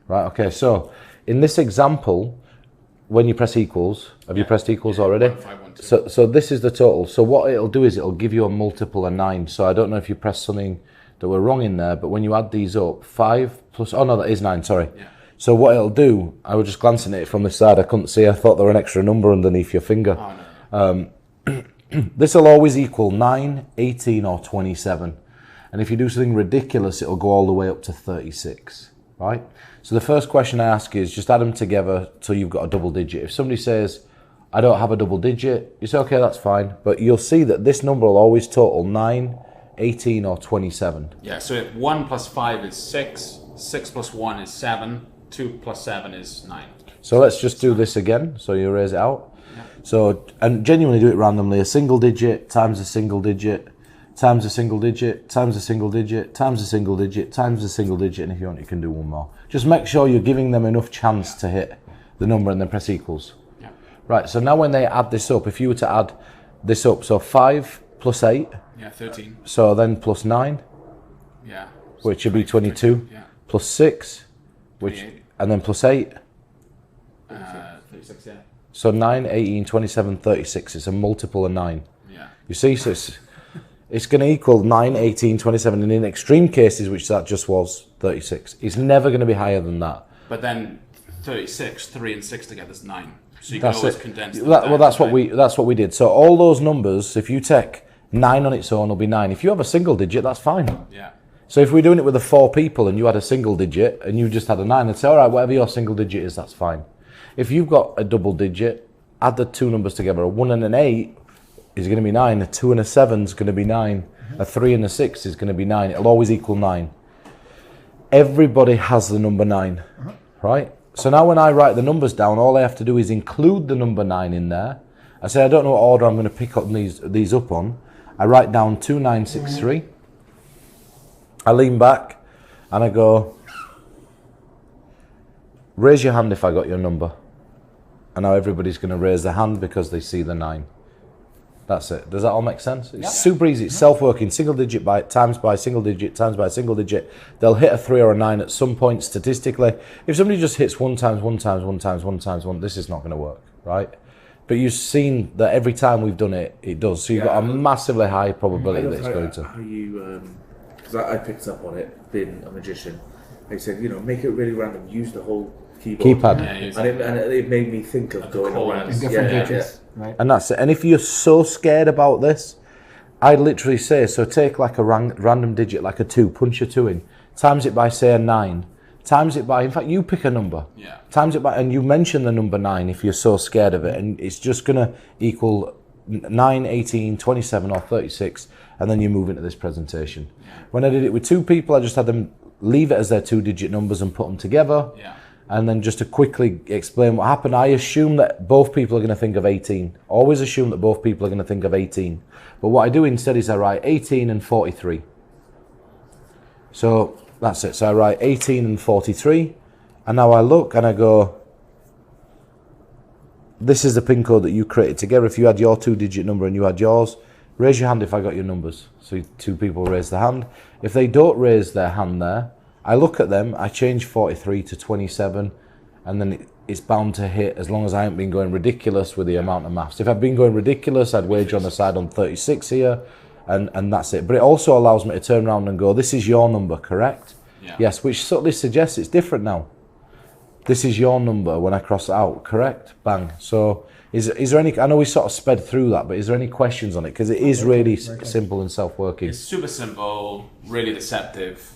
Right, okay, so in this example, when you press equals, have you pressed equals already? 1, 5, 1, 2. So this is the total. So what it'll do is it'll give you a multiple of 9. So I don't know if you pressed something that were wrong in there, but when you add these up, 5 plus, oh no, that is 9, sorry. Yeah. So what it'll do, I was just glancing at it from the side, I couldn't see, I thought there were an extra number underneath your finger. Oh, no. This will always equal 9, 18 or 27. And if you do something ridiculous, it'll go all the way up to 36, right? So the first question I ask is just add them together till you've got a double digit. If somebody says, I don't have a double digit, you say, okay, that's fine. But you'll see that this number will always total 9, 18 or 27. Yeah, so if 1 plus 5 is 6, 6 plus 1 is 7, 2 plus 7 is 9. So let's just do this again. So you erase it out. So, and genuinely do it randomly, a single digit times a single digit, times a single digit, times a single digit, times a single digit, times a single digit, and if you want, you can do one more. Just make sure you're giving them enough chance to hit the number and then press equals. Yeah. Right, so now when they add this up, if you were to add this up, so 5 plus 8. Yeah, 13. So then plus 9. Yeah. Which would be 22. Yeah. Plus 6, which, 28. and then plus 8. 36, yeah. So 9, 18, 27, 36. It's a multiple of 9. Yeah. You see, so it's going to equal 9, 18, 27, and in extreme cases, which that just was, 36. It's never going to be higher than that. But then 36, 3 and 6 together is 9. So you can always condense them well, down, that's right? what we did. So all those numbers, if you take 9 on its own, will be 9. If you have a single digit, that's fine. Yeah. So if we're doing it with the 4 people and you had a single digit and you just had a 9, I'd say, all right, whatever your single digit is, that's fine. If you've got a double digit, add the 2 numbers together. A 1 and an 8 is going to be 9. A 2 and a 7 is going to be 9. A 3 and a 6 is going to be 9. It'll always equal 9. Everybody has the number 9, right? So now when I write the numbers down, all I have to do is include the number 9 in there. I say I don't know what order I'm going to pick up these up on. I write down 2963. I lean back and I go, raise your hand if I got your number. And now everybody's going to raise their hand because they see the 9. That's it. Does that all make sense? It's super easy. It's self-working. Single digit by times by single digit times by single digit. They'll hit a 3 or a 9 at some point statistically. If somebody just hits 1 times 1 times 1 times 1 times 1, this is not going to work, right? But you've seen that every time we've done it, it does. So you've got a massively high probability that it's going to. How you because I picked up on it, being a magician. They said, make it really random. Use the whole Keypad. And it made me think of going around different digits, right? And that's it. And if you're so scared about this, I'd literally say, so take like a random digit, like a 2, punch a 2 in, times it by, say, a 9, times it by, in fact, you pick a number, times it by, and you mention the number 9 if you're so scared of it, and it's just going to equal 9, 18, 27, or 36, and then you move into this presentation. When I did it with 2 people, I just had them leave it as their 2-digit numbers and put them together. And then just to quickly explain what happened, I assume that both people are going to think of 18. Always assume that both people are going to think of 18. But what I do instead is I write 18 and 43. So that's it. So I write 18 and 43. And now I look and I go, this is the pin code that you created together. If you had your 2-digit number and you had yours, raise your hand if I got your numbers. So 2 people raise their hand. If they don't raise their hand there, I look at them, I change 43 to 27, and then it's bound to hit as long as I haven't been going ridiculous with the amount of maths. If I've been going ridiculous, I'd wager on the side on 36 here, and that's it. But it also allows me to turn around and go, this is your number, correct? Yes, which subtly suggests it's different now. This is your number when I cross it out, correct? Bang. So is there any, I know we sort of sped through that, but is there any questions on it? Because it is really simple and self-working. It's super simple, really deceptive.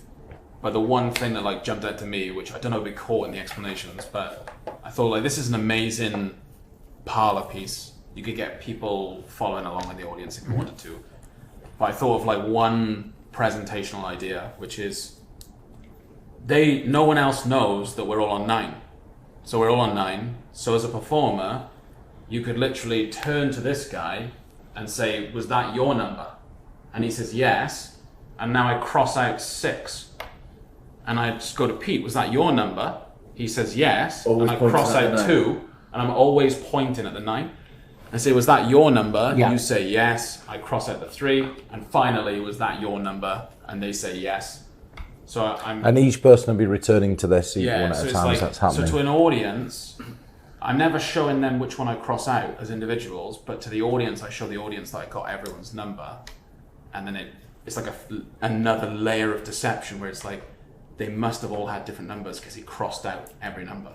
But the one thing that jumped out to me, which I don't know if we caught in the explanations, but I thought this is an amazing parlor piece. You could get people following along in the audience if you wanted to. But I thought of one presentational idea, which is no one else knows that we're all on 9. So we're all on 9. So as a performer, you could literally turn to this guy and say, was that your number? And he says yes. And now I cross out 6. And I just go to Pete, was that your number? He says yes, always and I cross out 2, and I'm always pointing at the 9. I say, was that your number? You say yes, I cross out the 3, and finally, was that your number? And they say yes. So and each person will be returning to their seat one at a time as that's happening. So to an audience, I'm never showing them which one I cross out as individuals, but to the audience, I show the audience that I got everyone's number, and then it's like another layer of deception where it's they must have all had different numbers because he crossed out every number.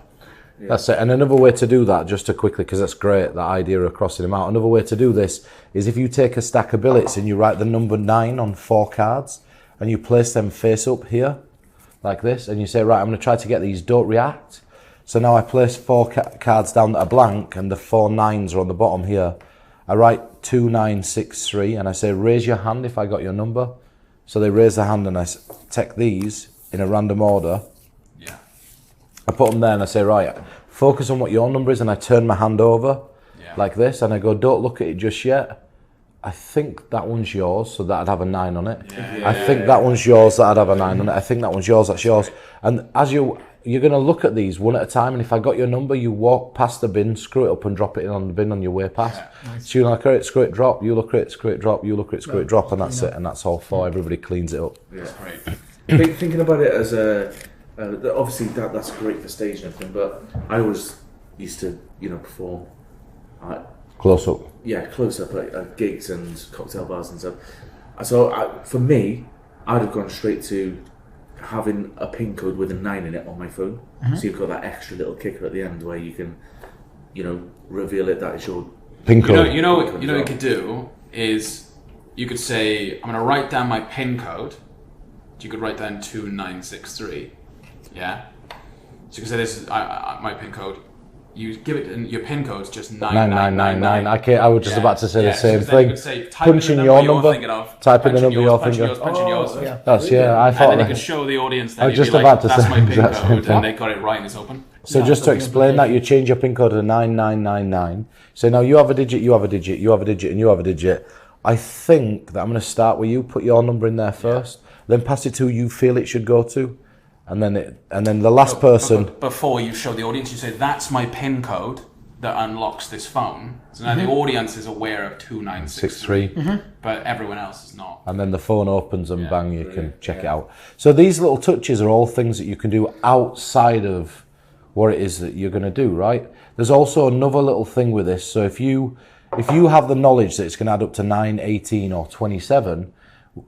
That's it. And another way to do that, just to quickly, because that's great, that idea of crossing them out. Another way to do this is if you take a stack of billets and you write the number 9 on 4 cards and you place them face up here, like this, and you say, right, I'm going to try to get these, don't react. So now I place 4 cards down that are blank and the 4 9s are on the bottom here. I write 2, 9, 6, 3, and I say, raise your hand if I got your number. So they raise their hand and I take these in a random order. I put them there and I say, right, focus on what your number is, and I turn my hand over like this and I go, don't look at it just yet. I think that one's yours, so that'd have a 9 on it. I think that one's yours, that'd have a 9 on it. I think that one's yours, that's yours. And as you're going to look at these one at a time, and if I got your number, you walk past the bin, screw it up and drop it in on the bin on your way past. So you look at it, screw it, drop, you look at it, screw it, drop, you look at it, screw it, drop, and that's it, and that's all 4. Everybody cleans it up. That's great. Thinking about it as obviously that's great for stage and everything, but I always used to perform close up. Yeah, close up at gigs and cocktail bars and stuff. So for me, I'd have gone straight to having a pin code with a 9 in it on my phone. So you've got that extra little kicker at the end where you can, reveal it that it's your pin code. You know what you could do is you could say, I'm going to write down my pin code. You could write down 2963. Yeah. So you could say this is my pin code. You give it your pin code's just 9999. Okay, I was just about to say the same so thing. You could say, punch in your number, type in the number you're thinking of. Punch in yours. That's I thought. And then you could show the audience that I was just about to say that's my pin that code, and they got it right and it's open. So just to explain that, you change your pin code to 9999. So now you have a digit, you have a digit, you have a digit, and you have a digit. I think that I'm going to start with you. Put your number in there first, then pass it to who you feel it should go to. And then the last person. Before you show the audience, you say, that's my PIN code that unlocks this phone. So now the audience is aware of 2963, but everyone else is not. And then the phone opens and bang, you can check it out. So these little touches are all things that you can do outside of what it is that you're going to do, right? There's also another little thing with this. So if you have the knowledge that it's going to add up to 9, 18 or 27,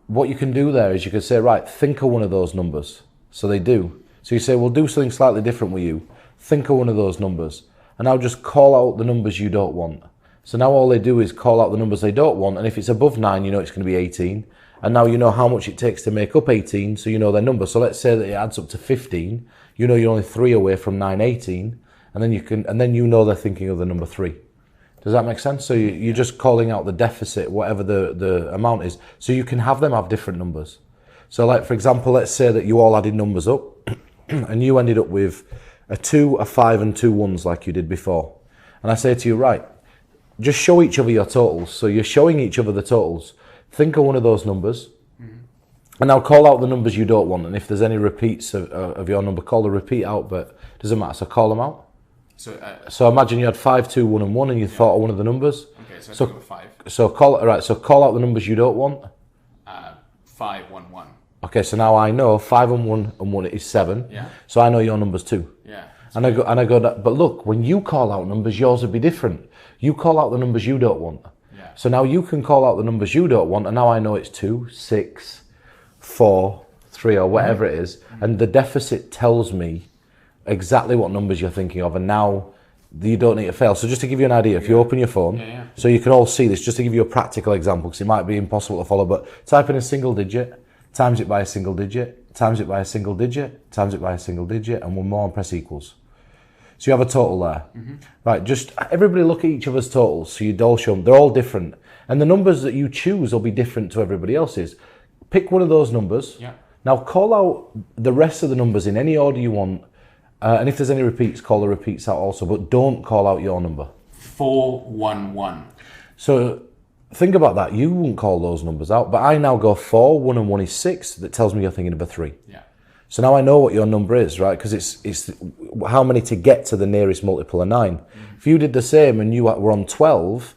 what you can do there is you can say, right, think of one of those numbers. So they do. So you say, we'll do something slightly different with you. Think of one of those numbers. And now just call out the numbers you don't want. So now all they do is call out the numbers they don't want. And if it's above 9, you know it's going to be 18. And now you know how much it takes to make up 18, so you know their number. So let's say that it adds up to 15. You know you're only 3 away from 9, 18. And then you know they're thinking of the number 3. Does that make sense? So you're just calling out the deficit, whatever the amount is. So you can have them have different numbers. So like, for example, let's say that you all added numbers up and you ended up with a 2, a 5 and 2 ones like you did before. And I say to you, right, just show each other your totals. So you're showing each other the totals. Think of one of those numbers and now call out the numbers you don't want. And if there's any repeats of your number, call the repeat out, but it doesn't matter. So call them out. So imagine you had 5, 2, 1 and 1 and you thought of one of the numbers. Okay, so I think of 5. So call out the numbers you don't want. 5, 1, 1. Okay, so now I know 5 and 1 is 7. Yeah. So I know your number's 2. Yeah. And I go, but look, when you call out numbers, yours would be different. You call out the numbers you don't want. Yeah. So now you can call out the numbers you don't want, and now I know it's 2, 6, 4, 3, or whatever it is. And the deficit tells me exactly what numbers you're thinking of, and now you don't need to fail. So just to give you an idea, if you open your phone, so you can all see this, just to give you a practical example, because it might be impossible to follow, but type in a single digit, times it by a single digit, times it by a single digit, times it by a single digit, and one more and press equals. So you have a total there. Right, just everybody look at each other's totals, so you'd all show them, they're all different. And the numbers that you choose will be different to everybody else's. Pick one of those numbers. Yeah. Now call out the rest of the numbers in any order you want. And if there's any repeats, call the repeats out also, but don't call out your number. 4, 1, 1. So think about that. You wouldn't call those numbers out, but I now go 4, 1 and 1 is 6. That tells me you're thinking of a 3. Yeah. So now I know what your number is, right? Because it's how many to get to the nearest multiple of 9. If you did the same and you were on 12,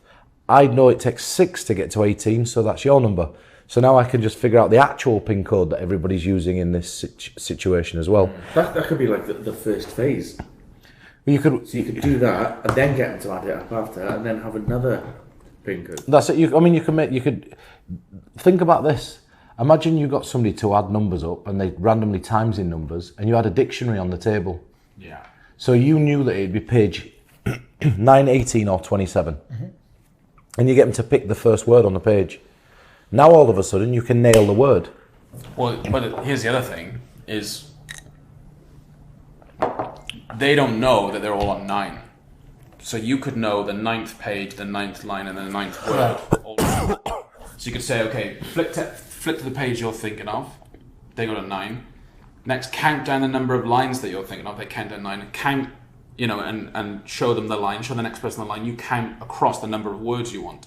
I'd know it takes 6 to get to 18, so that's your number. So now I can just figure out the actual PIN code that everybody's using in this situation as well. That could be like the first phase. You could do that and then get them to add it up after, and then have another PIN code. That's it. You could think about this. Imagine you got somebody to add numbers up and they randomly times in numbers, and you had a dictionary on the table. Yeah. So you knew that it'd be page 9, 18 or 27. And you get them to pick the first word on the page. Now all of a sudden you can nail the word. Well, but here's the other thing, is they don't know that they're all on 9. So you could know the 9th page, the 9th line, and the 9th word. All so you could say, okay, flick to the page you're thinking of. They got a 9. Next, count down the number of lines that you're thinking of. They count down 9. And count, and show them the line. Show the next person the line. You count across the number of words you want.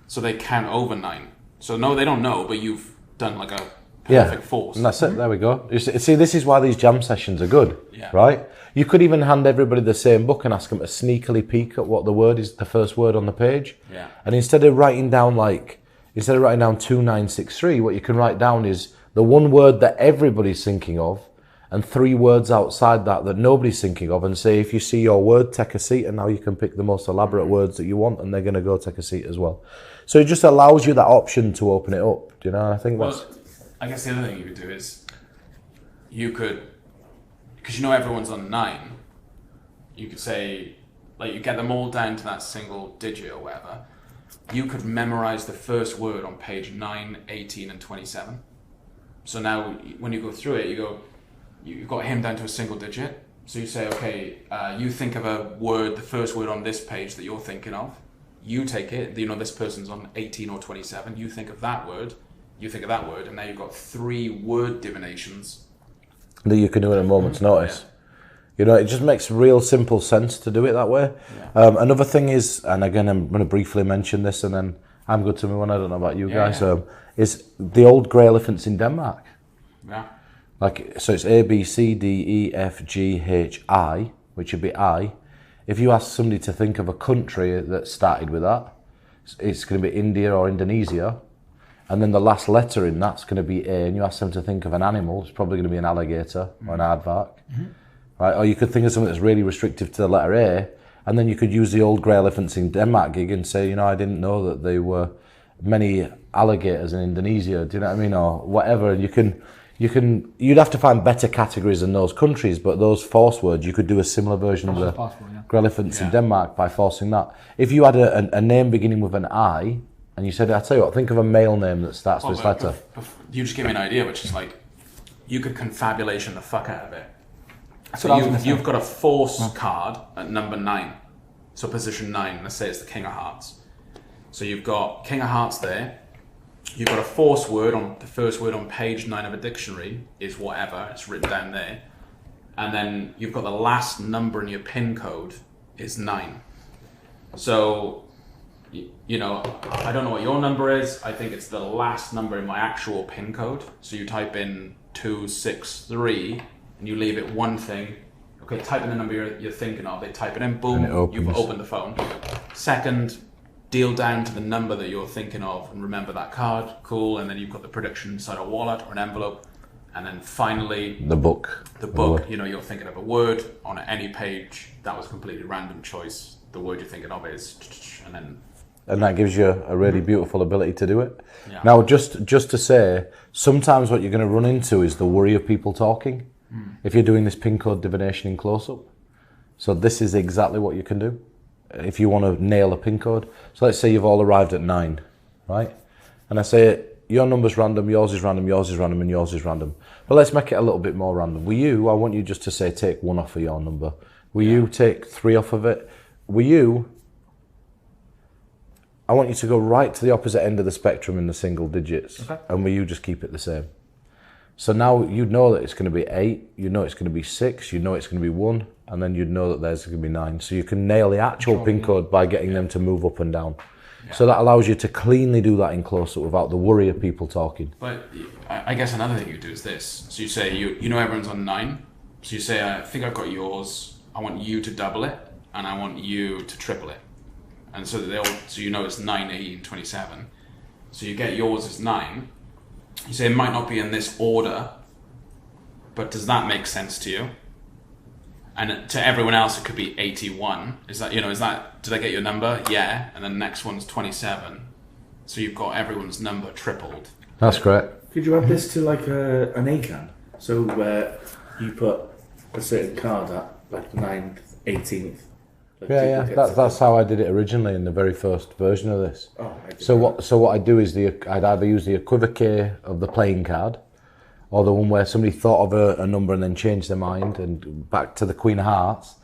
So they count over 9. So no, they don't know, but you've done like a perfect force. And that's it. There we go. You see, this is why these jam sessions are good, Yeah. right? You could even hand everybody the same book and ask them to sneakily peek at what the word is, the first word on the page. Yeah. And instead of writing down 2963, what you can write down is the one word that everybody's thinking of, and 3 words outside that nobody's thinking of, and say, if you see your word, take a seat, and now you can pick the most elaborate words that you want, and they're going to go take a seat as well. So it just allows you that option to open it up, do you know? And I think that's... I guess the other thing you could do is, you could, because everyone's on 9, you could say, like, you get them all down to that single digit or whatever, you could memorize the first word on page 9, 18, and 27. So now, when you go through it, you've got him down to a single digit. So you say, okay, you think of a word, the first word on this page that you're thinking of. You take it, this person's on 18 or 27. You think of that word, and now you've got 3 word divinations that you can do in a moment's notice. Yeah. It just makes real simple sense to do it that way. Yeah. Another thing is, and again, I'm going to briefly mention this, and then I'm good to move on. I don't know about you guys. Yeah. Is the old grey elephants in Denmark? Yeah. So it's A, B, C, D, E, F, G, H, I, which would be I. If you ask somebody to think of a country that started with that, it's going to be India or Indonesia. And then the last letter in that's going to be A, and you ask them to think of an animal, it's probably going to be an alligator or an aardvark. Right? Or you could think of something that's really restrictive to the letter A, and then you could use the old grey elephants in Denmark gig and say, I didn't know that they were many alligators in Indonesia. Do you know what I mean, or whatever? You'd have to find better categories in those countries, but those force words, you could do a similar version of the elephants in Denmark by forcing that. If you had a name beginning with an I, and you said, I tell you what, think of a male name that starts with this letter. You just gave me an idea, which is like, you could confabulation the fuck out of it. So you've got a force card at number 9, so position 9. Let's say it's the King of Hearts. So you've got King of Hearts there. You've got a force word on the first word on page 9 of a dictionary is whatever. It's written down there, and then you've got the last number in your PIN code is 9. So, you know, I don't know what your number is. I think it's the last number in my actual PIN code. So you type in 263 and you leave it one thing. Okay, type in the number you're thinking of. They type it in, boom, you've opened the phone. Second, deal down to the number that you're thinking of and remember that card, cool, and then you've got the prediction inside a wallet or an envelope. And then finally, the book, you know, you're thinking of a word on any page, that was a completely random choice. The word you're thinking of is, and that gives you a really beautiful ability to do it. Yeah. Now, just to say, sometimes what you're going to run into is the worry of people talking. If you're doing this PIN code divination in close-up. So this is exactly what you can do if you want to nail a PIN code. So let's say you've all arrived at 9, right? And I say, your number's random, yours is random, yours is random, and yours is random. But let's make it a little bit more random. With you, I want you just to say, take 1 off of your number. Will you take 3 off of it? With you, I want you to go right to the opposite end of the spectrum in the single digits. Okay. And will you just keep it the same? So now you'd know that it's going to be 8, you know it's going to be 6, you know it's going to be 1, and then you'd know that there's going to be 9. So you can nail the actual PIN code by getting them to move up and down. Yeah. So that allows you to cleanly do that in close-up without the worry of people talking. But I guess another thing you do is this. So you say, you know everyone's on 9. So you say, I think I've got yours. I want you to double it, and I want you to triple it. And so so you know it's 9, 18, 27. So you get yours as 9. You say it might not be in this order, but does that make sense to you? And to everyone else, it could be 81. Did I get your number? Yeah. And then the next one's 27. So you've got everyone's number tripled. That's great. Could you add this to like an A-can? So where you put a certain card at like 9th, 18th. Like that's how I did it originally in the very first version of this. Oh, so what I do is I'd either use the equivoque of the playing card, or the one where somebody thought of a number and then changed their mind and back to the Queen of Hearts,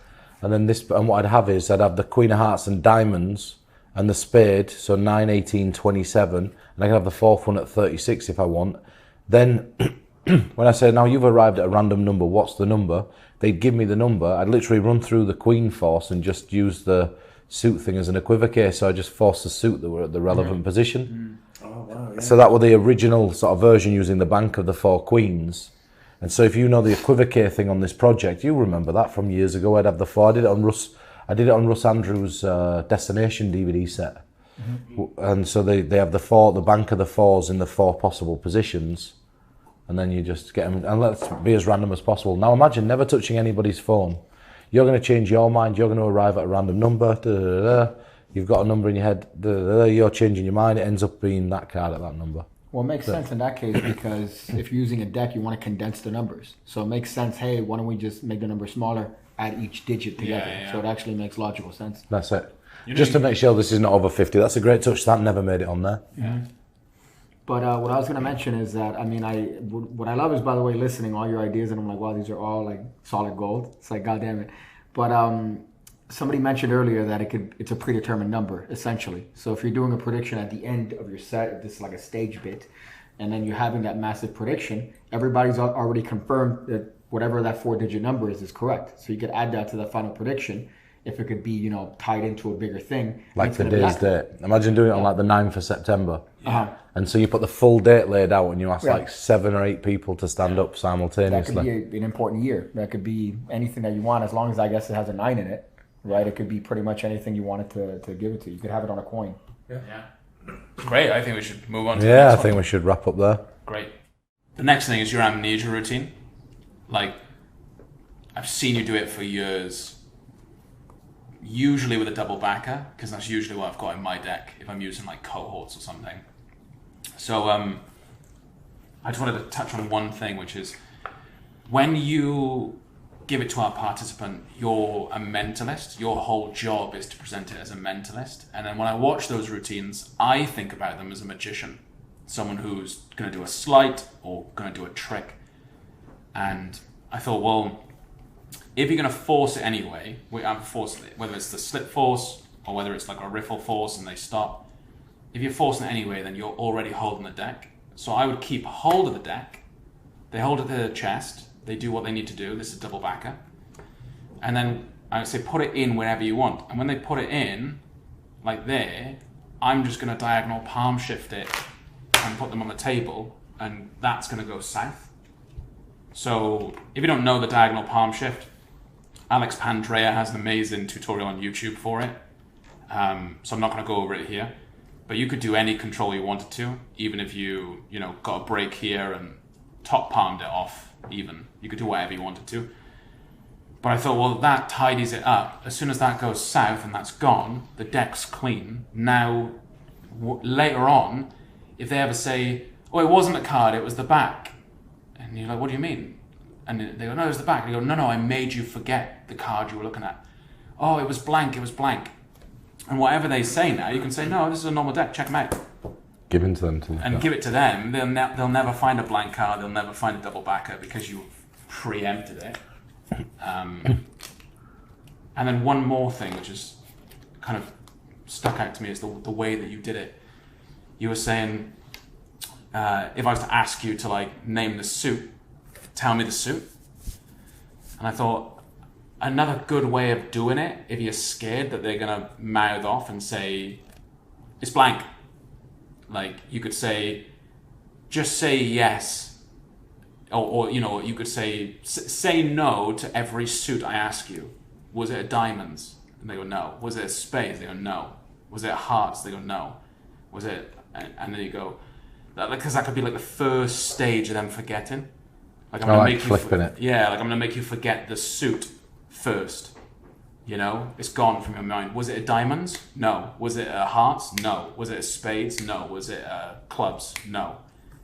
and what I'd have is I'd have the Queen of Hearts and diamonds and the spade, so 9, 18, 27, and I can have the fourth one at 36 if I want. Then when I say, now you've arrived at a random number, what's the number? They'd give me the number. I'd literally run through the Queen force and just use the suit thing as an equivoque. So I just forced the suit that were at the relevant position. Oh, wow, yeah. So that was the original sort of version using the bank of the 4 queens. And so if you know the equivoque thing on this project, you remember that from years ago. I'd have the 4. I did it on Russ Andrews' Destination DVD set. Mm-hmm. And so they have the 4, the bank of the 4s in the 4 possible positions. And then you just get them, and let's be as random as possible. Now imagine never touching anybody's phone. You're going to change your mind, you're going to arrive at a random number, you've got a number in your head, you're changing your mind, it ends up being that card at that number. Well, it makes sense in that case because if you're using a deck, you want to condense the numbers. So it makes sense, hey, why don't we just make the number smaller, add each digit together. Yeah. So it actually makes logical sense. That's it. Just to make sure this is not over 50. That's a great touch, that never made it on there. Yeah. But what I was going to mention is that, what I love is, by the way, listening all your ideas, and I'm like, wow, these are all like solid gold. It's like, God damn it. But somebody mentioned earlier that it's a predetermined number, essentially. So if you're doing a prediction at the end of your set, this is like a stage bit, and then you're having that massive prediction, everybody's already confirmed that whatever that 4-digit number is correct. So you could add that to the final prediction. If it could be, tied into a bigger thing. Like the day's date. Imagine doing it on like the 9th of September. Uh-huh. And so you put the full date laid out and you ask like 7 or 8 people to stand up simultaneously. That could be an important year. That could be anything that you want, as long as I guess it has a 9 in it, right? It could be pretty much anything you wanted to give it to. You could have it on a coin. Yeah. Great. I think we should move on to the next one. I think we should wrap up there. Great. The next thing is your amnesia routine. Like, I've seen you do it for years. usually with a double backer, because that's usually what I've got in my deck if I'm using like cohorts or something. So I just wanted to touch on one thing, which is when you give it to our participant, you're a mentalist. Your whole job is to present it as a mentalist. And then when I watch those routines, I think about them as a magician, someone who's going to do a sleight or going to do a trick. And I thought, well, if you're going to force it anyway, whether it's the slip force or whether it's like a riffle force and they stop, if you're forcing it anyway, then you're already holding the deck. So I would keep hold of the deck. They hold it to their chest. They do what they need to do. This is a double backer. And then I would say put it in wherever you want. And when they put it in, like there, I'm just going to diagonal palm shift it and put them on the table, and that's going to go south. So if you don't know the diagonal palm shift, Alex Pandrea has an amazing tutorial on YouTube for it. So I'm not going to go over it here. But you could do any control you wanted to, even if you got a break here and top palmed it off even. You could do whatever you wanted to. But I thought, well, that tidies it up. As soon as that goes south and that's gone, the deck's clean. Now, later on, if they ever say, oh, it wasn't a card, it was the back. And you're like, what do you mean? And they go, no, it was the back. And you go, no, I made you forget the card you were looking at. Oh, it was blank. And whatever they say now, you can say, no, this is a normal deck, check them out. Give it to them. And give it to them. They'll never find a blank card, they'll never find a double backer because you preempted it. And then one more thing, which is kind of stuck out to me, is the way that you did it. You were saying, if I was to ask you to like name the suit, tell me the suit. And I thought, another good way of doing it, if you're scared that they're going to mouth off and say, it's blank. Like, you could say, just say yes. Or you could say no to every suit I ask you. Was it a diamonds? And they go, no. Was it a spades? They go, no. Was it a hearts? They go, no. Was it, and then you go, because that could be like the first stage of them forgetting. Like, I'm gonna make flipping it. Yeah, like I'm gonna make you forget the suit first. It's gone from your mind. Was it a diamonds? No. Was it a hearts? No. Was it a spades? No. Was it clubs? No.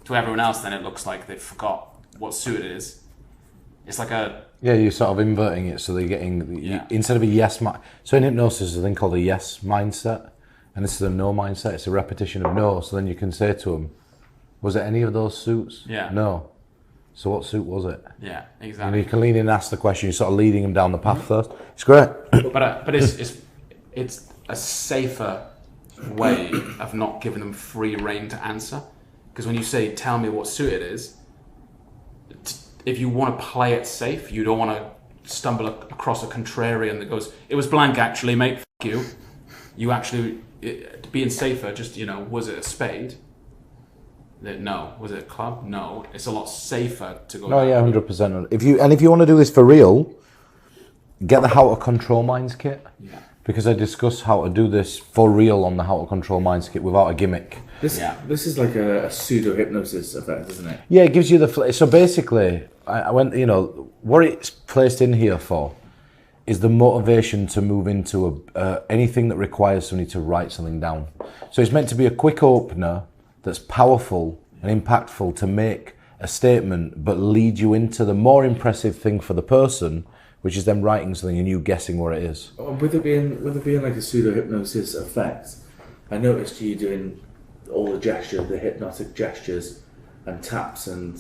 To everyone else, then it looks like they forgot what suit it is. It's like a... Yeah, you're sort of inverting it, so they're getting... Instead of a yes... So in hypnosis, there's a thing called a yes mindset, and this is a no mindset. It's a repetition of no, so then you can say to them, was it any of those suits? Yeah. No. So what suit was it? Yeah, exactly. You can lean in and ask the question. You're sort of leading them down the path first. It's great. But it's a safer way of not giving them free rein to answer. Because when you say, tell me what suit it is, if you want to play it safe, you don't want to stumble across a contrarian that goes, it was blank actually, mate, f*** you. You actually, being safer, just, was it a spade? No. Was it a club? No. It's a lot safer to go. No, yeah, 100%. If you want to do this for real, get the How to Control Minds kit. Yeah. Because I discuss how to do this for real on the How to Control Minds kit without a gimmick. This is like a pseudo hypnosis effect, isn't it? Yeah, it gives you the. So basically, I went. What it's placed in here for is the motivation to move into anything that requires somebody to write something down. So it's meant to be a quick opener that's powerful and impactful to make a statement, but lead you into the more impressive thing for the person, which is them writing something and you guessing what it is. With it being like a pseudo hypnosis effect, I noticed you doing all the gestures, the hypnotic gestures and taps, and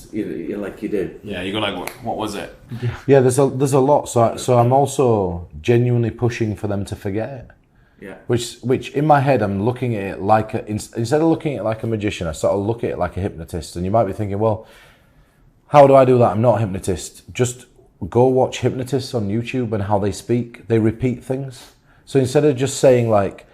like you do. Yeah, you go like, what was it? Yeah, there's a lot. So I'm also genuinely pushing for them to forget it. Yeah. Which in my head, I'm looking at it like instead of looking at it like a magician, I sort of look at it like a hypnotist. And you might be thinking, well, how do I do that? I'm not a hypnotist. Just go watch hypnotists on YouTube and how they speak. They repeat things. So instead of just saying like,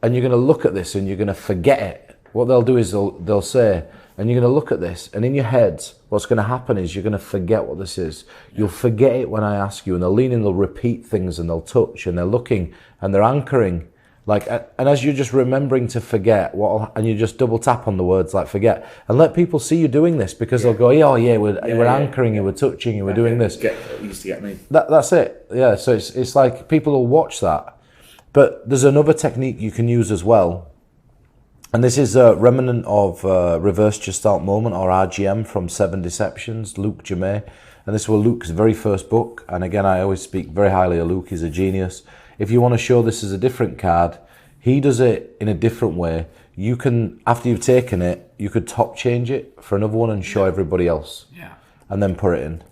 and you're going to look at this and you're going to forget it, what they'll do is they'll say, and you're going to look at this, and in your head, what's going to happen is you're going to forget what this is. You'll forget it when I ask you, and they'll lean in, they'll repeat things, and they'll touch, and they're looking, and they're anchoring. And as you're just remembering to forget, and you just double tap on the words like forget, and let people see you doing this, because they'll go, we're anchoring, you were touching, you were doing this. It used to get me. That's it. Yeah. So it's like people will watch that, But there's another technique you can use as well, and this is a remnant of Reverse Gestalt Moment, or RGM, from Seven Deceptions, Luc Jamay. And this was Luc's very first book. And again, I always speak very highly of Luc. He's a genius. If you want to show this as a different card, he does it in a different way. You can, after you've taken it, you could top change it for another one and show everybody else. Yeah. And then put it in.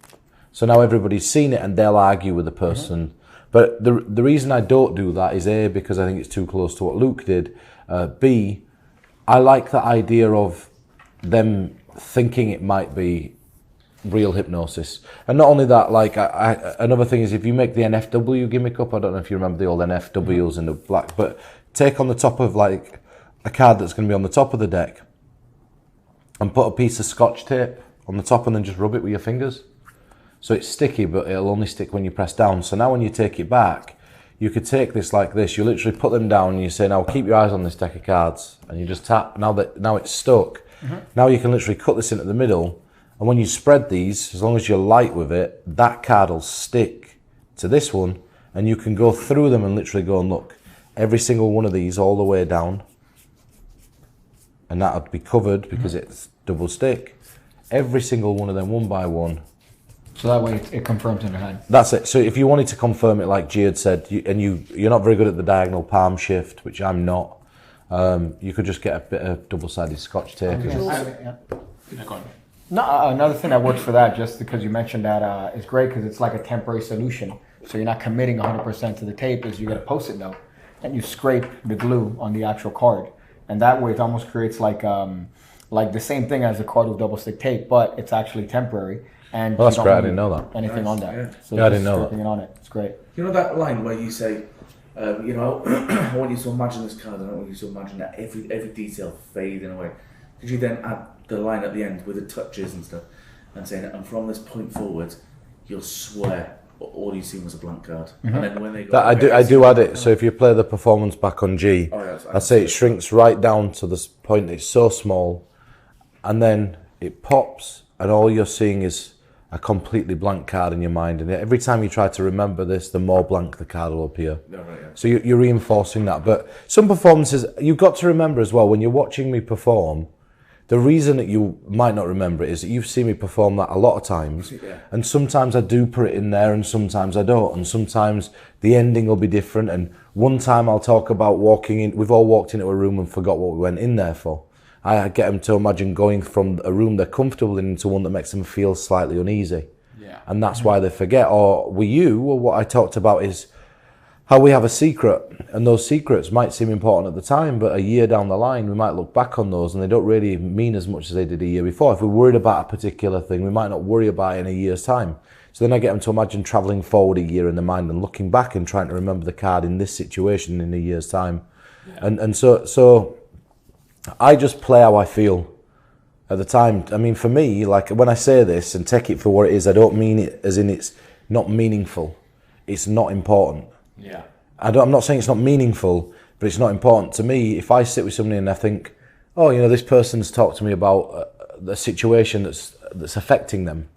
So now everybody's seen it and they'll argue with the person. But the reason I don't do that is A, because I think it's too close to what Luke did. B, I like the idea of them thinking it might be real hypnosis. And not only that, like another thing is, if you make the NFW gimmick up, I don't know if you remember the old NFWs in the black, but take on the top of like a card that's going to be on the top of the deck and put a piece of scotch tape on the top and then just rub it with your fingers. So it's sticky, but it'll only stick when you press down. So now when you take it back, you could take this like this. You literally put them down and you say, now keep your eyes on this deck of cards. And you just tap. Now it's stuck. Now you can literally cut this into the middle. And when you spread these, as long as you're light with it, that card will stick to this one. And you can go through them and literally go and look. Every single one of these all the way down. And that would be covered because it's double stick. Every single one of them, one by one. So that way it confirms in your hand. That's it. So if you wanted to confirm it, like G had said, you're not very good at the diagonal palm shift, which I'm not, you could just get a bit of double-sided scotch tape. No, another thing that works for that, just because you mentioned that, is great because it's like a temporary solution. So you're not committing 100% to the tape, is you get a Post-it note and you scrape the glue on the actual card. And that way it almost creates like the same thing as a card with double-stick tape, but it's actually temporary. And well, that's great. I didn't know that. Anything on that. Yeah. So I didn't know that. It on it. It's great. You know that line where you say, I want you to imagine this card, and I want you to imagine that every detail fading away. Could you then add the line at the end with the touches and stuff, and saying, and from this point forward, you'll swear all you seen was a blank card. And then when they go, I do add it. So if you play the performance back on G, I say it shrinks right down to this point. It's so small, and then it pops, and all you're seeing is a completely blank card in your mind. And every time you try to remember this, the more blank the card will appear. So you're reinforcing that. But some performances, you've got to remember as well, when you're watching me perform, the reason that you might not remember it is that you've seen me perform that a lot of times. And sometimes I do put it in there and sometimes I don't. And sometimes the ending will be different. And one time I'll talk about walking in, we've all walked into a room and forgot what we went in there for. I get them to imagine going from a room they're comfortable in into one that makes them feel slightly uneasy. Yeah. And that's why they forget. Or with you, what I talked about is how we have a secret, and those secrets might seem important at the time, but a year down the line, we might look back on those and they don't really mean as much as they did a year before. If we're worried about a particular thing, we might not worry about it in a year's time. So then I get them to imagine travelling forward a year in the mind and looking back and trying to remember the card in this situation in a year's time. Yeah. And so I just play how I feel at the time. I mean, for me, like when I say this and take it for what it is, I don't mean it as in it's not meaningful. It's not important. Yeah. I'm not saying it's not meaningful, but it's not important. To me, if I sit with somebody and I think, oh, this person's talked to me about the situation that's affecting them,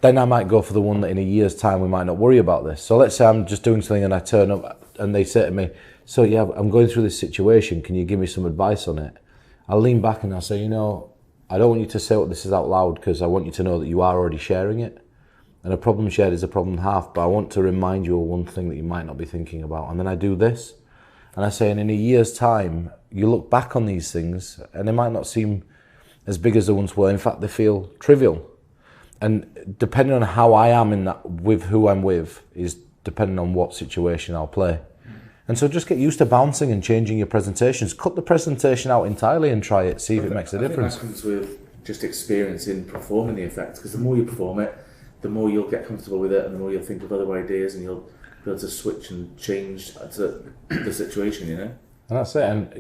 then I might go for the one that in a year's time we might not worry about this. So let's say I'm just doing something and I turn up and they say to me, so yeah, I'm going through this situation, can you give me some advice on it? I'll lean back and I'll say, I don't want you to say what this is out loud because I want you to know that you are already sharing it. And a problem shared is a problem half, but I want to remind you of one thing that you might not be thinking about. And then I do this, and I say, and in a year's time, you look back on these things, and they might not seem as big as they once were. In fact, they feel trivial. And depending on how I am in that, with who I'm with, is depending on what situation I'll play. And so just get used to bouncing and changing your presentations. Cut the presentation out entirely and try it, see if it makes a difference. I think that comes with just experience in performing the effects, because the more you perform it, the more you'll get comfortable with it and the more you'll think of other ideas and you'll be able to switch and change to the situation, And that's it. And,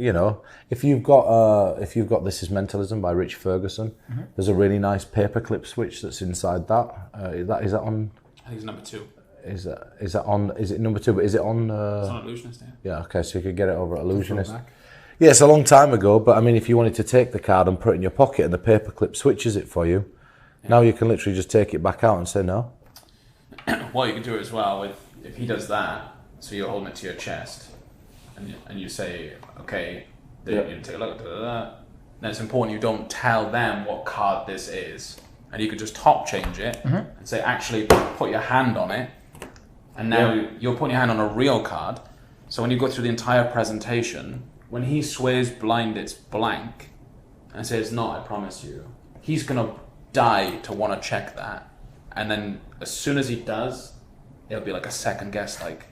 if you've got This Is Mentalism by Rich Ferguson, there's a really nice paperclip switch that's inside that. Is that on? I think it's number 2. Is that on? Is it number 2? But is it on? It's on Illusionist, yeah. Yeah. Okay, so you could get it over at Illusionist. Yeah, it's a long time ago, but I mean, if you wanted to take the card and put it in your pocket and the paperclip switches it for you, now you can literally just take it back out and say no. What you can do as well, if he does that, so you're holding it to your chest, and you say, okay, you take a look, then it's important you don't tell them what card this is, and you could just top change it and say, actually, put your hand on it, and now you're putting your hand on a real card. So when you go through the entire presentation, when he swears blind it's blank, and says it's not, I promise you, he's gonna die to want to check that, and then as soon as he does, it'll be like a second guess, like.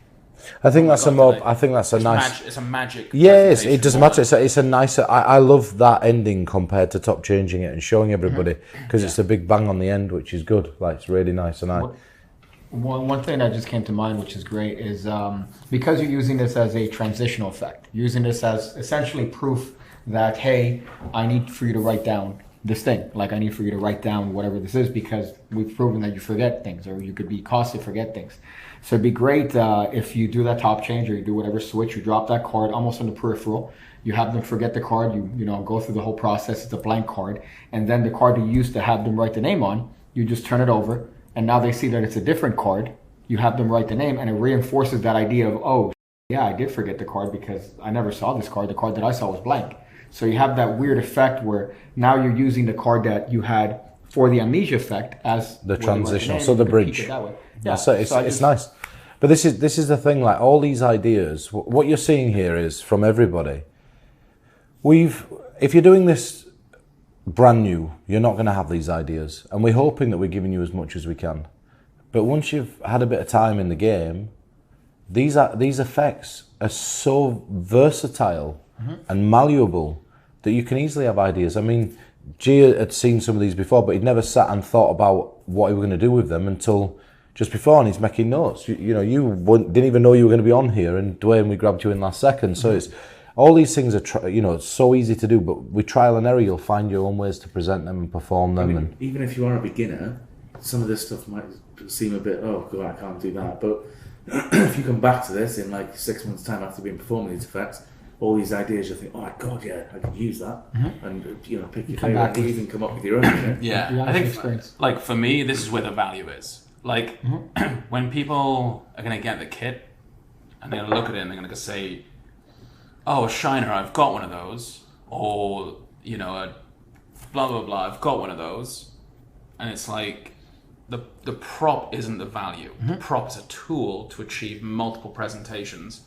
I think that's I think that's a nice. It's a magic. Yes, it doesn't matter. It's a nicer. I love that ending compared to top changing it and showing everybody because it's a big bang on the end, which is good. Like it's really nice. And one thing that just came to mind, which is great, is because you're using this as a transitional effect, using this as essentially proof that, hey, I need for you to write down this thing. Like I need for you to write down whatever this is because we've proven that you forget things, or you could be caused to forget things. So it'd be great if you do that top change or you do whatever switch, you drop that card almost on the peripheral. You have them forget the card, you know, go through the whole process, it's a blank card. And then the card you used to have them write the name on, you just turn it over. And now they see that it's a different card. You have them write the name and it reinforces that idea of, oh, yeah, I did forget the card because I never saw this card. The card that I saw was blank. So you have that weird effect where now you're using the card that you had for the amnesia effect as the transitional, so the bridge. Yeah, so it's nice. But this is the thing, like all these ideas, what you're seeing here is from everybody. If you're doing this brand new, you're not going to have these ideas. And we're hoping that we're giving you as much as we can. But once you've had a bit of time in the game, these effects are so versatile and malleable that you can easily have ideas. I mean, Gia had seen some of these before, but he'd never sat and thought about what he was going to do with them until just before, and he's making notes. You didn't even know you were going to be on here, and Dwayne, we grabbed you in last second. So it's all these things are it's so easy to do, but with trial and error, you'll find your own ways to present them and perform them. I mean, even if you are a beginner, some of this stuff might seem a bit, oh god, I can't do that. But if you come back to this in like 6 months' time after being performing these effects, all these ideas, you'll think, oh my god, yeah, I could use that, and pick your favourite, and even come up with your own. Yeah, I think like for me, this is where the value is. Like when people are gonna get the kit and they're gonna look at it and they're gonna say, "Oh, a shiner, I've got one of those," or a blah blah blah, I've got one of those, and it's like the prop isn't the value. The prop is a tool to achieve multiple presentations.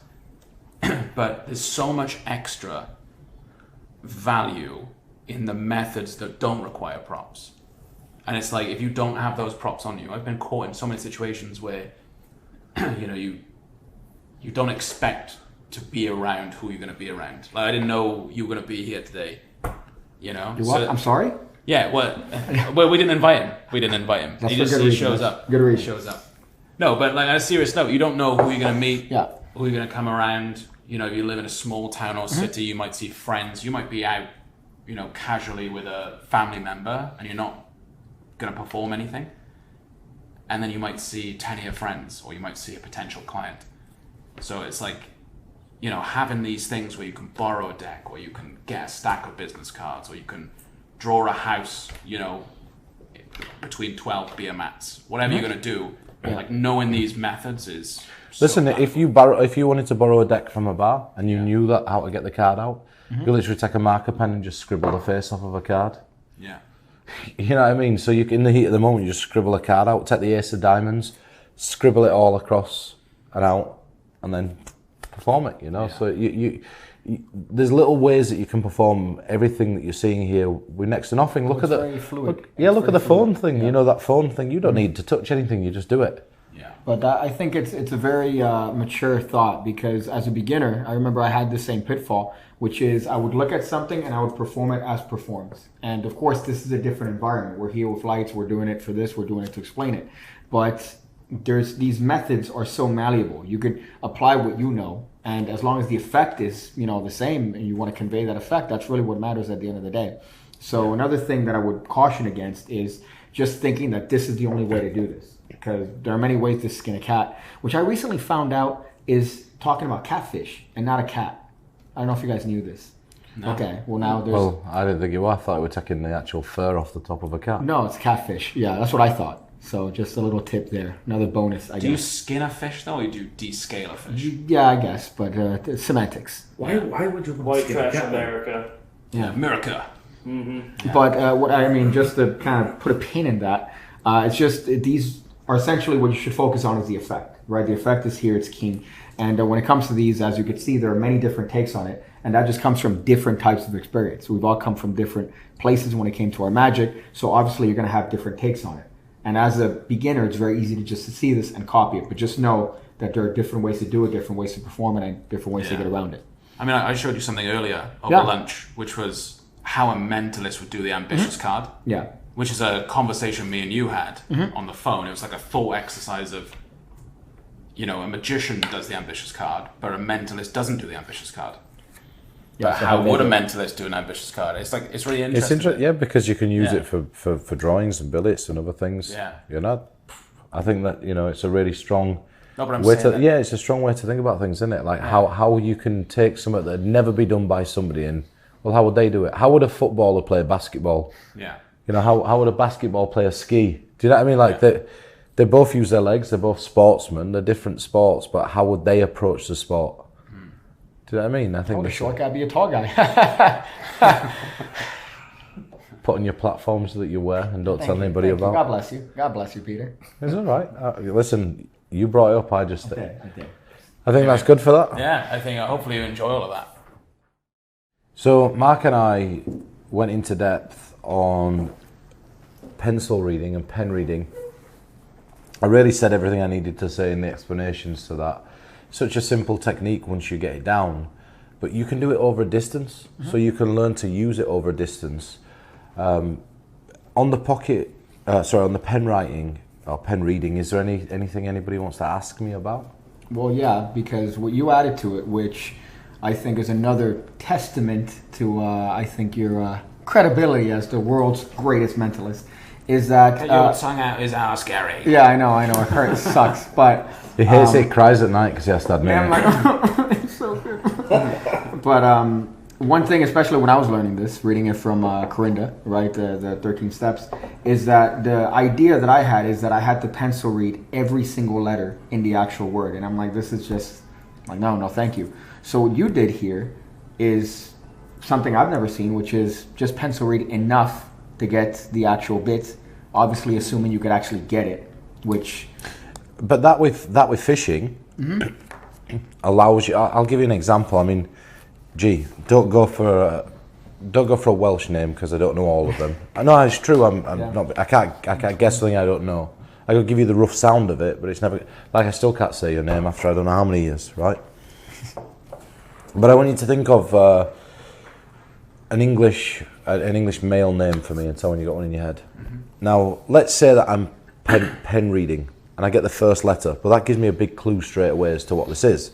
But there's so much extra value in the methods that don't require props. And it's like, if you don't have those props on you, I've been caught in so many situations where, you don't expect to be around who you're going to be around. Like, I didn't know you were going to be here today, You what? I'm sorry? Yeah, well, we didn't invite him. That's he shows up. Good reason. He shows up. No, but like on a serious note, you don't know who you're going to meet, who you're going to come around. You live in a small town or city, you might see friends, you might be out, casually with a family member, and you're not going to perform anything, and then you might see 10 of your friends, or you might see a potential client. So it's like, having these things where you can borrow a deck, or you can get a stack of business cards, or you can draw a house, between 12 beer mats, whatever you're going to do, like knowing these methods is listen, if you wanted to borrow a deck from a bar and you knew how to get the card out, you literally take a marker pen and just scribble the face off of a card. Yeah. You know what I mean? So you, in the heat of the moment, you just scribble a card out, take the ace of diamonds, scribble it all across and out, and then perform it. Yeah. So you there's little ways that you can perform everything that you're seeing here with next to nothing. Look at very fluid. Look at the phone thing. Yeah. That phone thing. You don't need to touch anything. You just do it. Yeah. But I think it's a very mature thought, because as a beginner, I remember I had the same pitfall, which is I would look at something and I would perform it as performed. And of course, this is a different environment. We're here with lights. We're doing it for this. We're doing it to explain it. But these methods are so malleable. You could apply what you know, and as long as the effect is the same, and you want to convey that effect, that's really what matters at the end of the day. So another thing that I would caution against is just thinking that this is the only way to do this, because there are many ways to skin a cat, which I recently found out is talking about catfish and not a cat. I don't know if you guys knew this. No. Okay, well now there's... Well, I didn't think you were. I thought you were taking the actual fur off the top of a cat. No, it's catfish. Yeah, that's what I thought. So just a little tip there, another bonus, I Do you guess. skin a fish though, or do you descale a fish? Yeah, I guess, but semantics. Why would you want White to skin a trash cat? America. Yeah. America. But what I mean, just to kind of put a pin in that, it's just these are essentially what you should focus on is the effect, right? The effect is here, it's king. And when it comes to these, as you can see, there are many different takes on it. And that just comes from different types of experience. We've all come from different places when it came to our magic. So obviously you're going to have different takes on it. And as a beginner, it's very easy to just to see this and copy it. But just know that there are different ways to do it, different ways to perform it, and different ways to get around it. I mean, I showed you something earlier over lunch, which was how a mentalist would do the ambitious card. Yeah. Which is a conversation me and you had on the phone. It was like a full exercise of, you know, a magician does the ambitious card, but a mentalist doesn't do the ambitious card. Yeah, But so how they would a do- mentalist do an ambitious card? It's like, it's really It's interesting. interesting, yeah, because you can use Yeah. it for drawings and billets and other things. Yeah. You know, I think that, you know, it's a really strong No, but I'm way saying to, that- yeah, it's a strong way to think about things, isn't it? Like how you can take something that'd never be done by somebody and, well, how would they do it? How would a footballer play basketball? Yeah. You know, how would a basketball player ski? Do you know what I mean? Like they both use their legs, they're both sportsmen, they're different sports, but how would they approach the sport? Do you know what I mean? I think Oh, the that's short guy be a tall guy. put on your platforms that you wear and don't tell Thank you, anybody thank you. about. God bless you. God bless you, Peter. It's all right. Listen, you brought it up. I just Okay. I think that's good for that. Yeah, I think hopefully you enjoy all of that. So Mark and I went into depth on pencil reading and pen reading. I really said everything I needed to say in the explanations to that. Such a simple technique once you get it down, but you can do it over a distance. So you can learn to use it over a distance. On the pocket, on the pen writing or pen reading, is there anything anybody wants to ask me about? Well, yeah, because what you added to it, which I think is another testament to, I think, your credibility as the world's greatest mentalist, is that... Your tongue out is our scary. yeah, I know, it hurts, it sucks, but... He hates it, cries at night because he has to admit I'm it. like, it's so good. But one thing, especially when I was learning this, reading it from Corinda, right, the 13 steps, is that the idea that I had is that I had to pencil read every single letter in the actual word. And I'm like, this is just, like, no, thank you. So what you did here is something I've never seen, which is just pencil read enough to get the actual bit, obviously assuming you could actually get it, which... But that with fishing allows you. I'll give you an example. I mean, don't go for a Welsh name because I don't know all of them. No, it's true. I'm not. I can't guess something I don't know. I could give you the rough sound of it, but it's never like I still can't say your name after I don't know how many years, right? But I want you to think of an English male name for me and tell when you got one in your head. Now, let's say that I'm pen reading. And I get the first letter, but that gives me a big clue straight away as to what this is.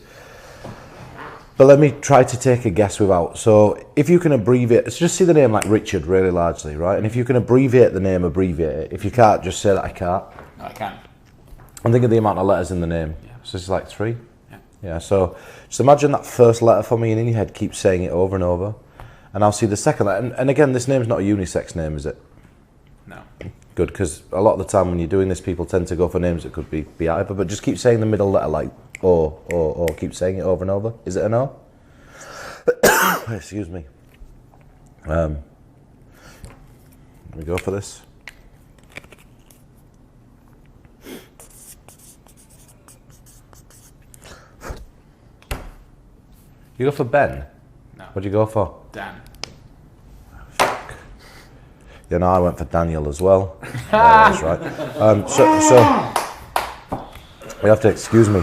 But let me try to take a guess without. So if you can abbreviate, so just see the name like Richard really largely, right? And if you can abbreviate the name, abbreviate it. If you can't, just say that I can't. No, I can. And think of the amount of letters in the name. Yeah. So it's like 3? Yeah. Yeah, so just imagine that first letter for me and in your head keep saying it over and over. And I'll see the second letter. And again, this name's not a unisex name, is it? No. Good, because a lot of the time when you're doing this, people tend to go for names that could be either, but just keep saying the middle letter like or keep saying it over and over. Is it an O? Excuse me. Let me go for this. You go for Ben? No. What'd you go for? Dan. Yeah, no, I went for Daniel as well. Yeah, that's right. So you have to excuse me.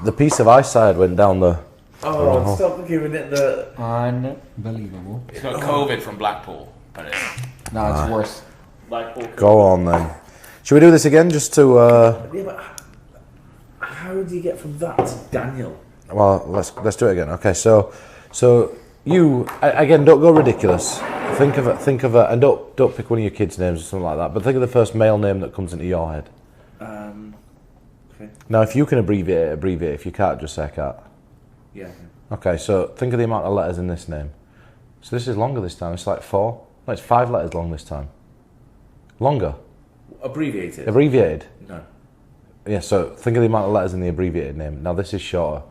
The piece of ice I had went down the. Oh, stop giving it the... Unbelievable. He's got COVID from Blackpool, but it's... No, it's worse. Blackpool. Go on then. Should we do this again, just to? Yeah, but how do you get from that to Daniel? Well, let's do it again. Okay, so you again, don't go ridiculous. Think of it, and don't pick one of your kids' names or something like that. But think of the first male name that comes into your head. Okay. Now, if you can abbreviate it, abbreviate. If you can't, just say I can't. Yeah. Okay, so think of the amount of letters in this name. So this is longer this time. It's like 4. No, it's 5 letters long this time. Longer. Abbreviated? Abbreviated? No. Yeah, so think of the amount of letters in the abbreviated name. Now this is shorter.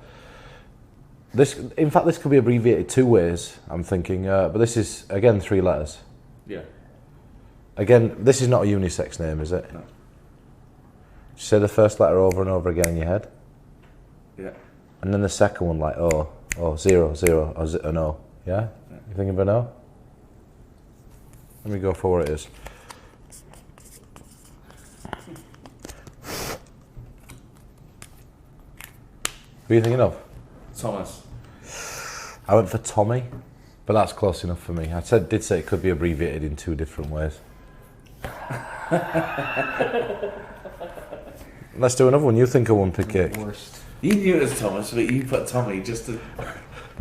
In fact, this could be abbreviated 2 ways, I'm thinking, but this is, again, 3 letters. Yeah. Again, this is not a unisex name, is it? No. Say the first letter over and over again in your head. Yeah. And then the second one, like O, or 0, 0, or an O. Yeah? You thinking of an O? Let me go for what it is. Who are you thinking of? Thomas. I went for Tommy, but that's close enough for me. I did say it could be abbreviated in 2 different ways. Let's do another one. You think of one for cake. Worst. You knew it was Thomas, but you put Tommy just to...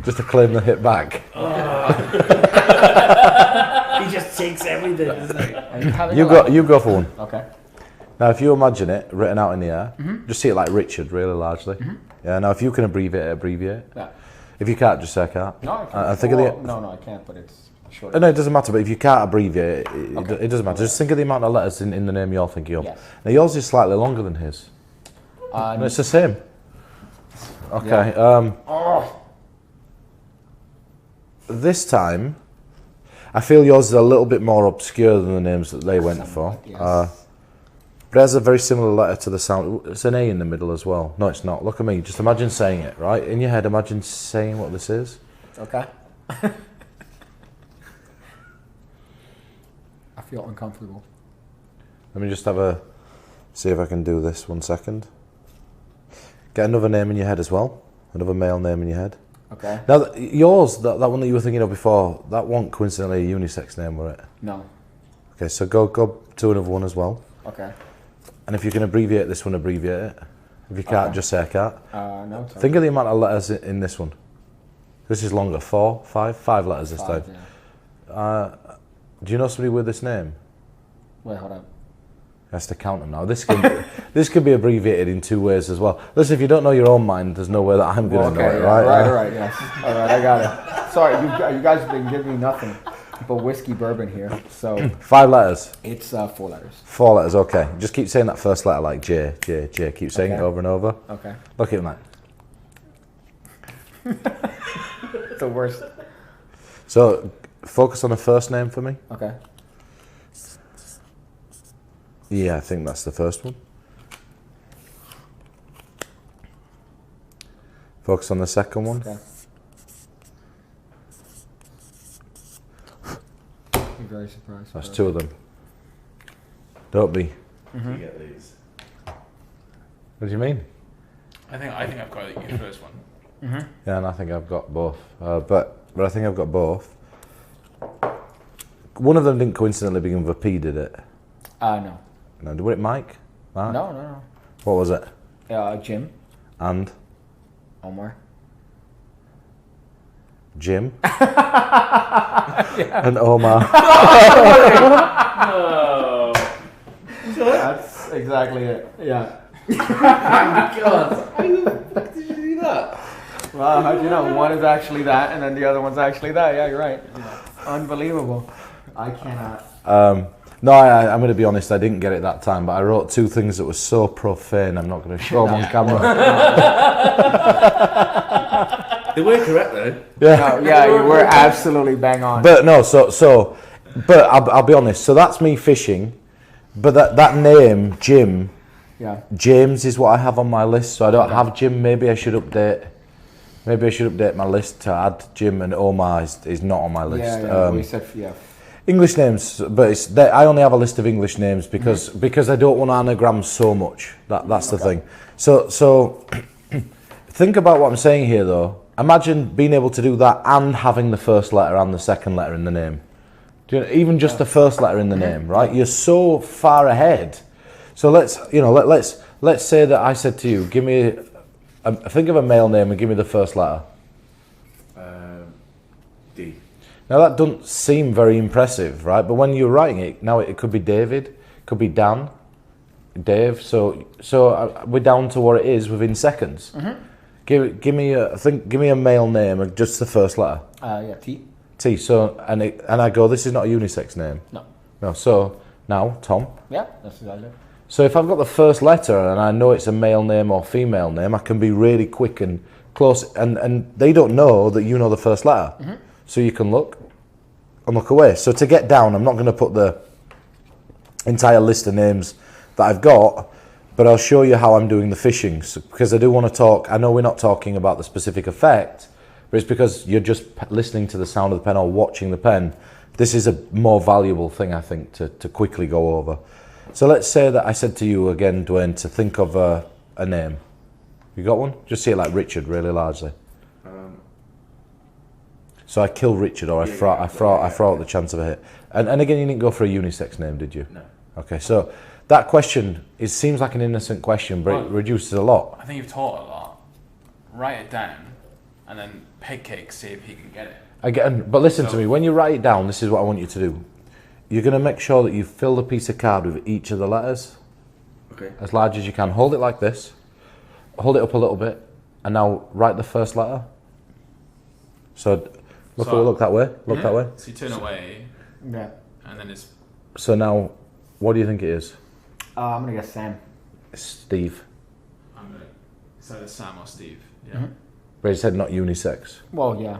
Just to claim the hit back. He just takes everything. Are you having You go for one. Okay. Now, if you imagine it written out in the air, just see it like Richard, really largely. Yeah. Now, if you can abbreviate it, abbreviate. Yeah. If you can't, just say I can't. No, I can't. I think of the. No, I can't. But it's short. No, it doesn't matter. But if you can't abbreviate it, Okay. it doesn't matter. Just think of the amount of letters in the name you're thinking of. Yes. Now, yours is slightly longer than his. No, it's the same. Okay. This time, I feel yours is a little bit more obscure than the names that they went for. Yes. But it has a very similar letter to the sound. It's an A in the middle as well. No, it's not. Look at me. Just imagine saying it, right? In your head, imagine saying what this is. Okay. I feel uncomfortable. Let me just see if I can do this 1 second. Get another name in your head as well. Another male name in your head. Okay. Now, yours, that one that you were thinking of before, that wasn't coincidentally a unisex name, were it? No. Okay, so go to another one as well. Okay. And if you can abbreviate this one, abbreviate it. If you can't, just say I can't. No. It's Think of the amount of letters in this one. This is longer. 4, 5? 5 letters this 5, time. yeah. Do you know somebody with this name? Wait, hold up. Has to count them now. This can be abbreviated in 2 ways as well. Listen, if you don't know your own mind, there's no way that I'm going to know it, right? Right, yes. All right, I got it. Sorry, you guys have been giving me nothing but whiskey bourbon here. So 5 letters. it's 4 letters. 4 letters, okay. Just keep saying that first letter like J, J, J. Keep saying it over and over. Okay. Look at him like. The worst. So focus on the first name for me. Okay. Yeah, I think that's the first one. Focus on the second one. Okay. Be very surprised. That's 2 of them. Don't be. You get these. What do you mean? I think I've got your first one. Yeah, and I think I've got both. But I think I've got both. One of them didn't coincidentally begin with a P, did it? No. No, was it Mike? Mark? No. What was it? Jim. And Omar. Jim. And Omar. No. That's exactly it. Yeah. God, how the fuck did you do that? Wow, how'd you know? One is actually that, and then the other one's actually that. Yeah, you're right. Unbelievable. I cannot. No, I'm going to be honest, I didn't get it that time, but I wrote 2 things that were so profane, I'm not going to show them on camera. They were correct though. No, yeah, you were absolutely bang on. But no, but I'll be honest, so that's me fishing, but that name, Jim, yeah. James is what I have on my list, so I don't have Jim. Maybe I should update my list to add Jim, and Omar is not on my list. Yeah, we said, yeah. English names, but I only have a list of English names because I don't want anagrams so much. That's the thing. So think about what I'm saying here, though. Imagine being able to do that and having the first letter and the second letter in the name. Even just the first letter in the name, right? You're so far ahead. So let's say that I said to you, give me think of a male name and give me the first letter. D. Now that doesn't seem very impressive, right? But when you're writing it, now it could be David, it could be Dan, Dave. So we're down to what it is within seconds. Give me a male name and just the first letter. Yeah, T. T. So and I go, this is not a unisex name. No. No. So Now, Tom. Yeah, that's exactly it. So if I've got the first letter and I know it's a male name or female name, I can be really quick and close. And they don't know that you know the first letter. So you can look and look away. So to get down, I'm not going to put the entire list of names that I've got, but I'll show you how I'm doing the fishing. So, because I do want to talk, I know we're not talking about the specific effect, but it's because you're just listening to the sound of the pen or watching the pen. This is a more valuable thing, I think, to quickly go over. So let's say that I said to you again, Dwayne, to think of a name. You got one? Just say it like Richard, really largely. So I kill Richard, or I throw out the chance of a hit. And again, you didn't go for a unisex name, did you? No. Okay, so that question, it seems like an innocent question, but it reduces a lot. I think you've taught a lot. Write it down, and then pick cake, see if he can get it. Again, but listen to me, when you write it down, this is what I want you to do. You're going to make sure that you fill the piece of card with each of the letters. Okay. As large as you can. Hold it like this. Hold it up a little bit. And now write the first letter. So look that way. Look that way. So you turn away, Yeah. and then it's... So now, what do you think it is? I'm gonna guess Sam. It's Steve. I'm going to... It's either Sam or Steve. Yeah. But he said not unisex. Well, yeah.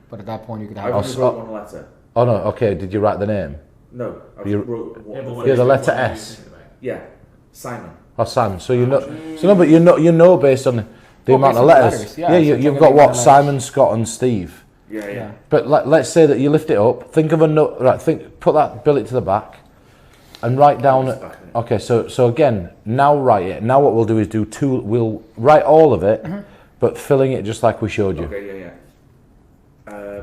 But at that point, you could I have. only wrote one letter. Oh no, okay, did you write the name? No, I You- wrote one. Yeah, the letter S. Yeah, Simon. Or Sam. So you know, but you know based on the amount based of on the letters. letters, yeah, Yeah, so you've think got of what? the letters. Simon, Scott, and Steve. Yeah, yeah. Yeah. But let's say that you lift it up. Think of a note. Right. Put that billet to the back, and write down. It's back in it. Okay. So again, now write it. Now what we'll do is do two. We'll write all of it, but filling it just like we showed you. Okay, yeah, yeah.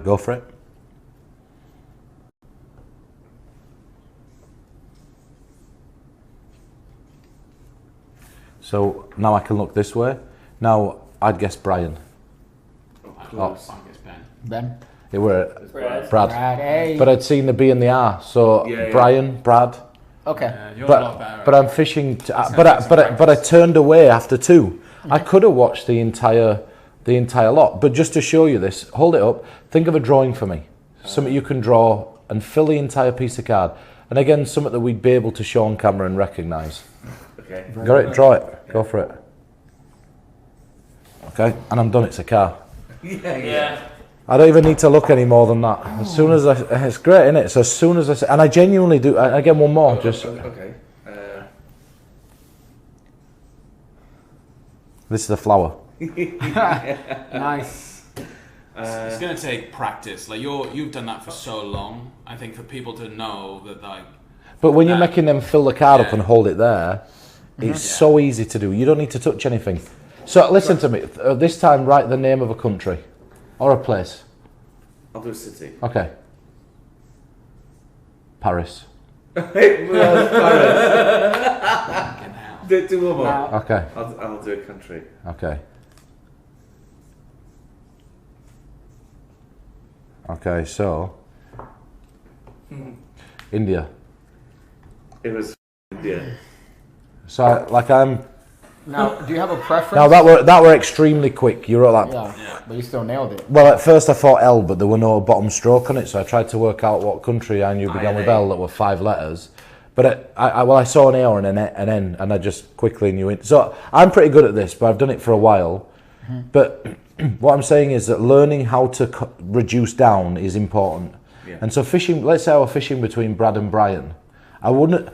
Go for it. So now I can look this way. Now I'd guess Brian. Close. I guess Ben. Ben. It were Brad. Brad. Hey. But I'd seen the B and the R. So Yeah, yeah. Brian, Brad. Okay. You're a lot better. But I'm fishing. Let's But have some I practice. turned away after two. I could have watched the entire lot. But just to show you this, hold it up. Think of a drawing for me. Something you can draw and fill the entire piece of card. And again, something that we'd be able to show on camera and recognise. Okay. Got it? Draw it. Go for it. Okay. And I'm done. It's a car. Yeah. I don't even need to look any more than that. As soon as it's great, isn't it? So as soon as and I genuinely do. Again, one more. Just Okay. this is the flower. Nice. It's going to take practice. Like you've done that for so long. I think for people to know that, like, But when you're making them fill the card up Yeah. and hold it there, it's so easy to do. You don't need to touch anything. So listen to me. This time, write the name of a country or a place. I'll do a city. Okay. Paris. fucking hell. Do one more. Okay. I'll do a country. Okay. Okay. So India. It was India. So I'm. Now, do you have a preference? Now that were extremely quick. You wrote that. Yeah, but you still nailed it. Well, at first I thought L, but there were no bottom stroke on it, so I tried to work out what country I knew began with L that were 5 letters. But I saw an A or an N, and I just quickly knew it. So I'm pretty good at this, but I've done it for a while. But what I'm saying is that learning how to reduce down is important. Yeah. And so fishing, let's say I were fishing between Brad and Brian. I wouldn't,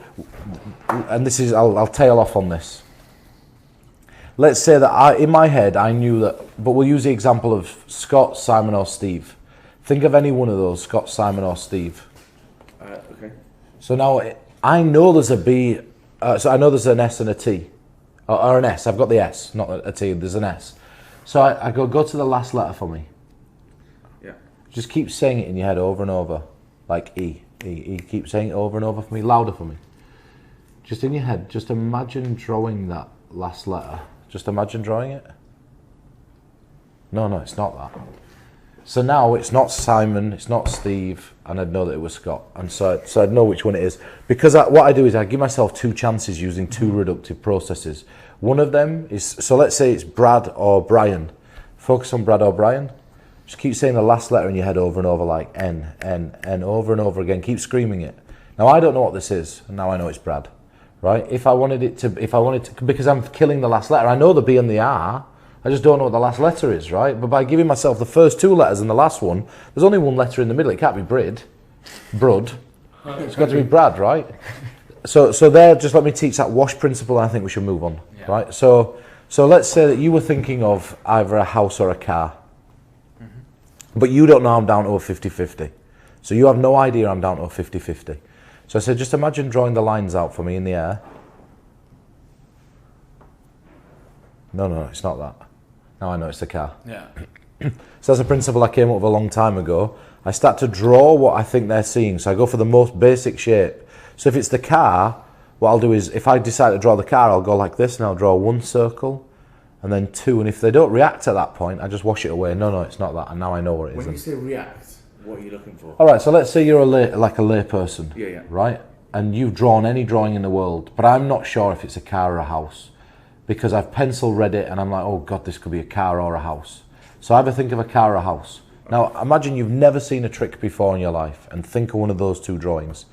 and this is, I'll tail off on this. Let's say that in my head, I knew that, but we'll use the example of Scott, Simon, or Steve. Think of any one of those, Scott, Simon, or Steve. Okay. So now I know there's a B, so I know there's an S and a T, or an S. I've got the S, not a T, there's an S. So I go to the last letter for me. Yeah. Just keep saying it in your head over and over, like E. Keep saying it over and over for me, louder for me. Just in your head, just imagine drawing that last letter. Just imagine drawing it. No, it's not that. So now it's not Simon, it's not Steve, and I'd know that it was Scott. And so I'd know which one it is. Because what I do is I give myself 2 chances using 2 reductive processes. One of them is, so let's say it's Brad or Brian. Focus on Brad or Brian. Just keep saying the last letter in your head over and over, like N, over and over again. Keep screaming it. Now I don't know what this is, and now I know it's Brad, right? If I wanted to, because I'm killing the last letter, I know the B and the R, I just don't know what the last letter is, right? But by giving myself the first 2 letters and the last one, there's only one letter in the middle. It can't be Brud. It's got to be Brad, right? So there, just let me teach that wash principle, and I think we should move on, right? So let's say that you were thinking of either a house or a car, but you don't know I'm down to a 50-50. So you have no idea I'm down to a 50-50. So I said, just imagine drawing the lines out for me in the air. No, it's not that. Now I know it's the car. Yeah. So that's a principle I came up with a long time ago. I start to draw what I think they're seeing. So I go for the most basic shape. So if it's the car, what I'll do is, if I decide to draw the car, I'll go like this, and I'll draw 1 circle, and then 2. And if they don't react at that point, I just wash it away. No, it's not that. And now I know what it is. When you say react, what are you looking for? All right, so let's say you're a lay person. Yeah. Right? And you've drawn any drawing in the world, but I'm not sure if it's a car or a house, because I've pencil read it and I'm like, oh God, this could be a car or a house. So either think of a car or a house. Now, imagine you've never seen a trick before in your life, and think of one of those 2 drawings.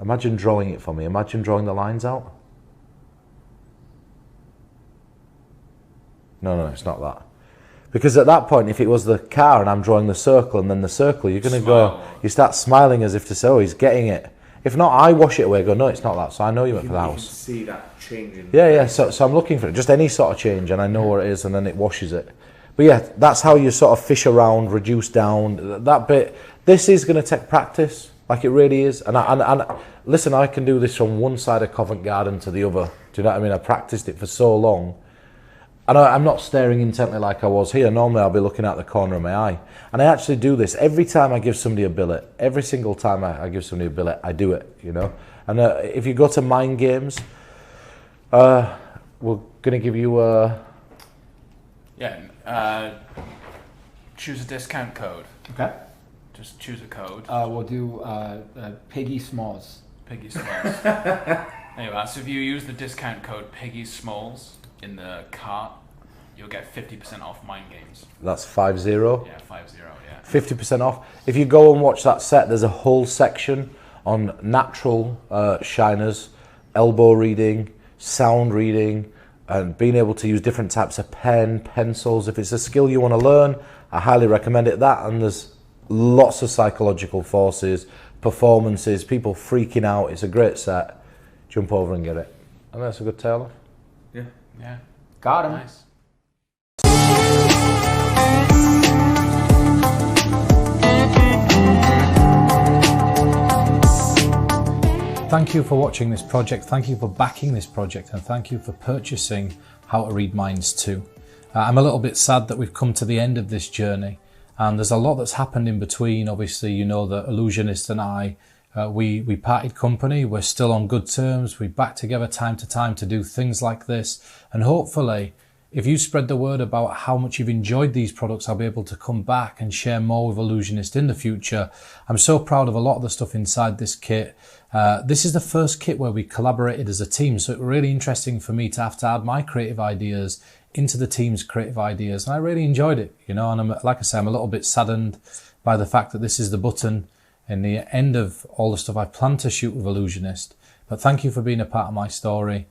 Imagine drawing it for me. Imagine drawing the lines out. No, it's not that. Because at that point, if it was the car and I'm drawing the circle and then the circle, you're going to go, you start smiling as if to say, oh, he's getting it. If not, I wash it away, go, no, it's not that. So I know you went for the house. You can see that changing. Yeah. So I'm looking for it, just any sort of change, and I know what it is, and then it washes it. But yeah, that's how you sort of fish around, reduce down that bit. This is going to take practice, like it really is. And listen, I can do this from one side of Covent Garden to the other. Do you know what I mean? I practiced it for so long. And I'm not staring intently like I was here. Normally I'll be looking out the corner of my eye. And I actually do this every time I give somebody a billet. Every single time I give somebody a billet, I do it, you know. And if you go to Mind Games, we're going to give you a... Choose a discount code. Okay. Just choose a code. We'll do Piggy Smalls. Piggy Smalls. There you are. So if you use the discount code Piggy Smalls in the cart, you'll get 50% off Mind Games. That's 50? Yeah, 50, yeah. 50% off. If you go and watch that set, there's a whole section on natural shiners, elbow reading, sound reading, and being able to use different types of pen, pencils. If it's a skill you want to learn, I highly recommend it. That, and there's lots of psychological forces, performances, people freaking out. It's a great set. Jump over and get it. And that's a good tail. Yeah. Got him. Nice. Thank you for watching this project, thank you for backing this project, and thank you for purchasing How to Read Minds 2. I'm a little bit sad that we've come to the end of this journey, and there's a lot that's happened in between. Obviously, you know that Illusionist and I, we parted company. We're still on good terms. We back together time to time to do things like this, and hopefully, if you spread the word about how much you've enjoyed these products, I'll be able to come back and share more with Illusionist in the future. I'm so proud of a lot of the stuff inside this kit. This is the first kit where we collaborated as a team, so it's really interesting for me to have to add my creative ideas into the team's creative ideas, and I really enjoyed it, you know. And like I say, I'm a little bit saddened by the fact that this is the button in the end of all the stuff I plan to shoot with Illusionist. But thank you for being a part of my story.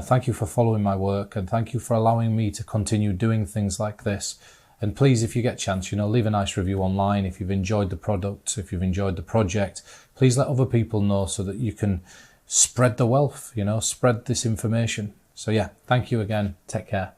Thank you for following my work, and thank you for allowing me to continue doing things like this. And please, if you get a chance, you know, leave a nice review online. If you've enjoyed the product, if you've enjoyed the project, please let other people know so that you can spread the wealth, you know, spread this information. So yeah, thank you again. Take care.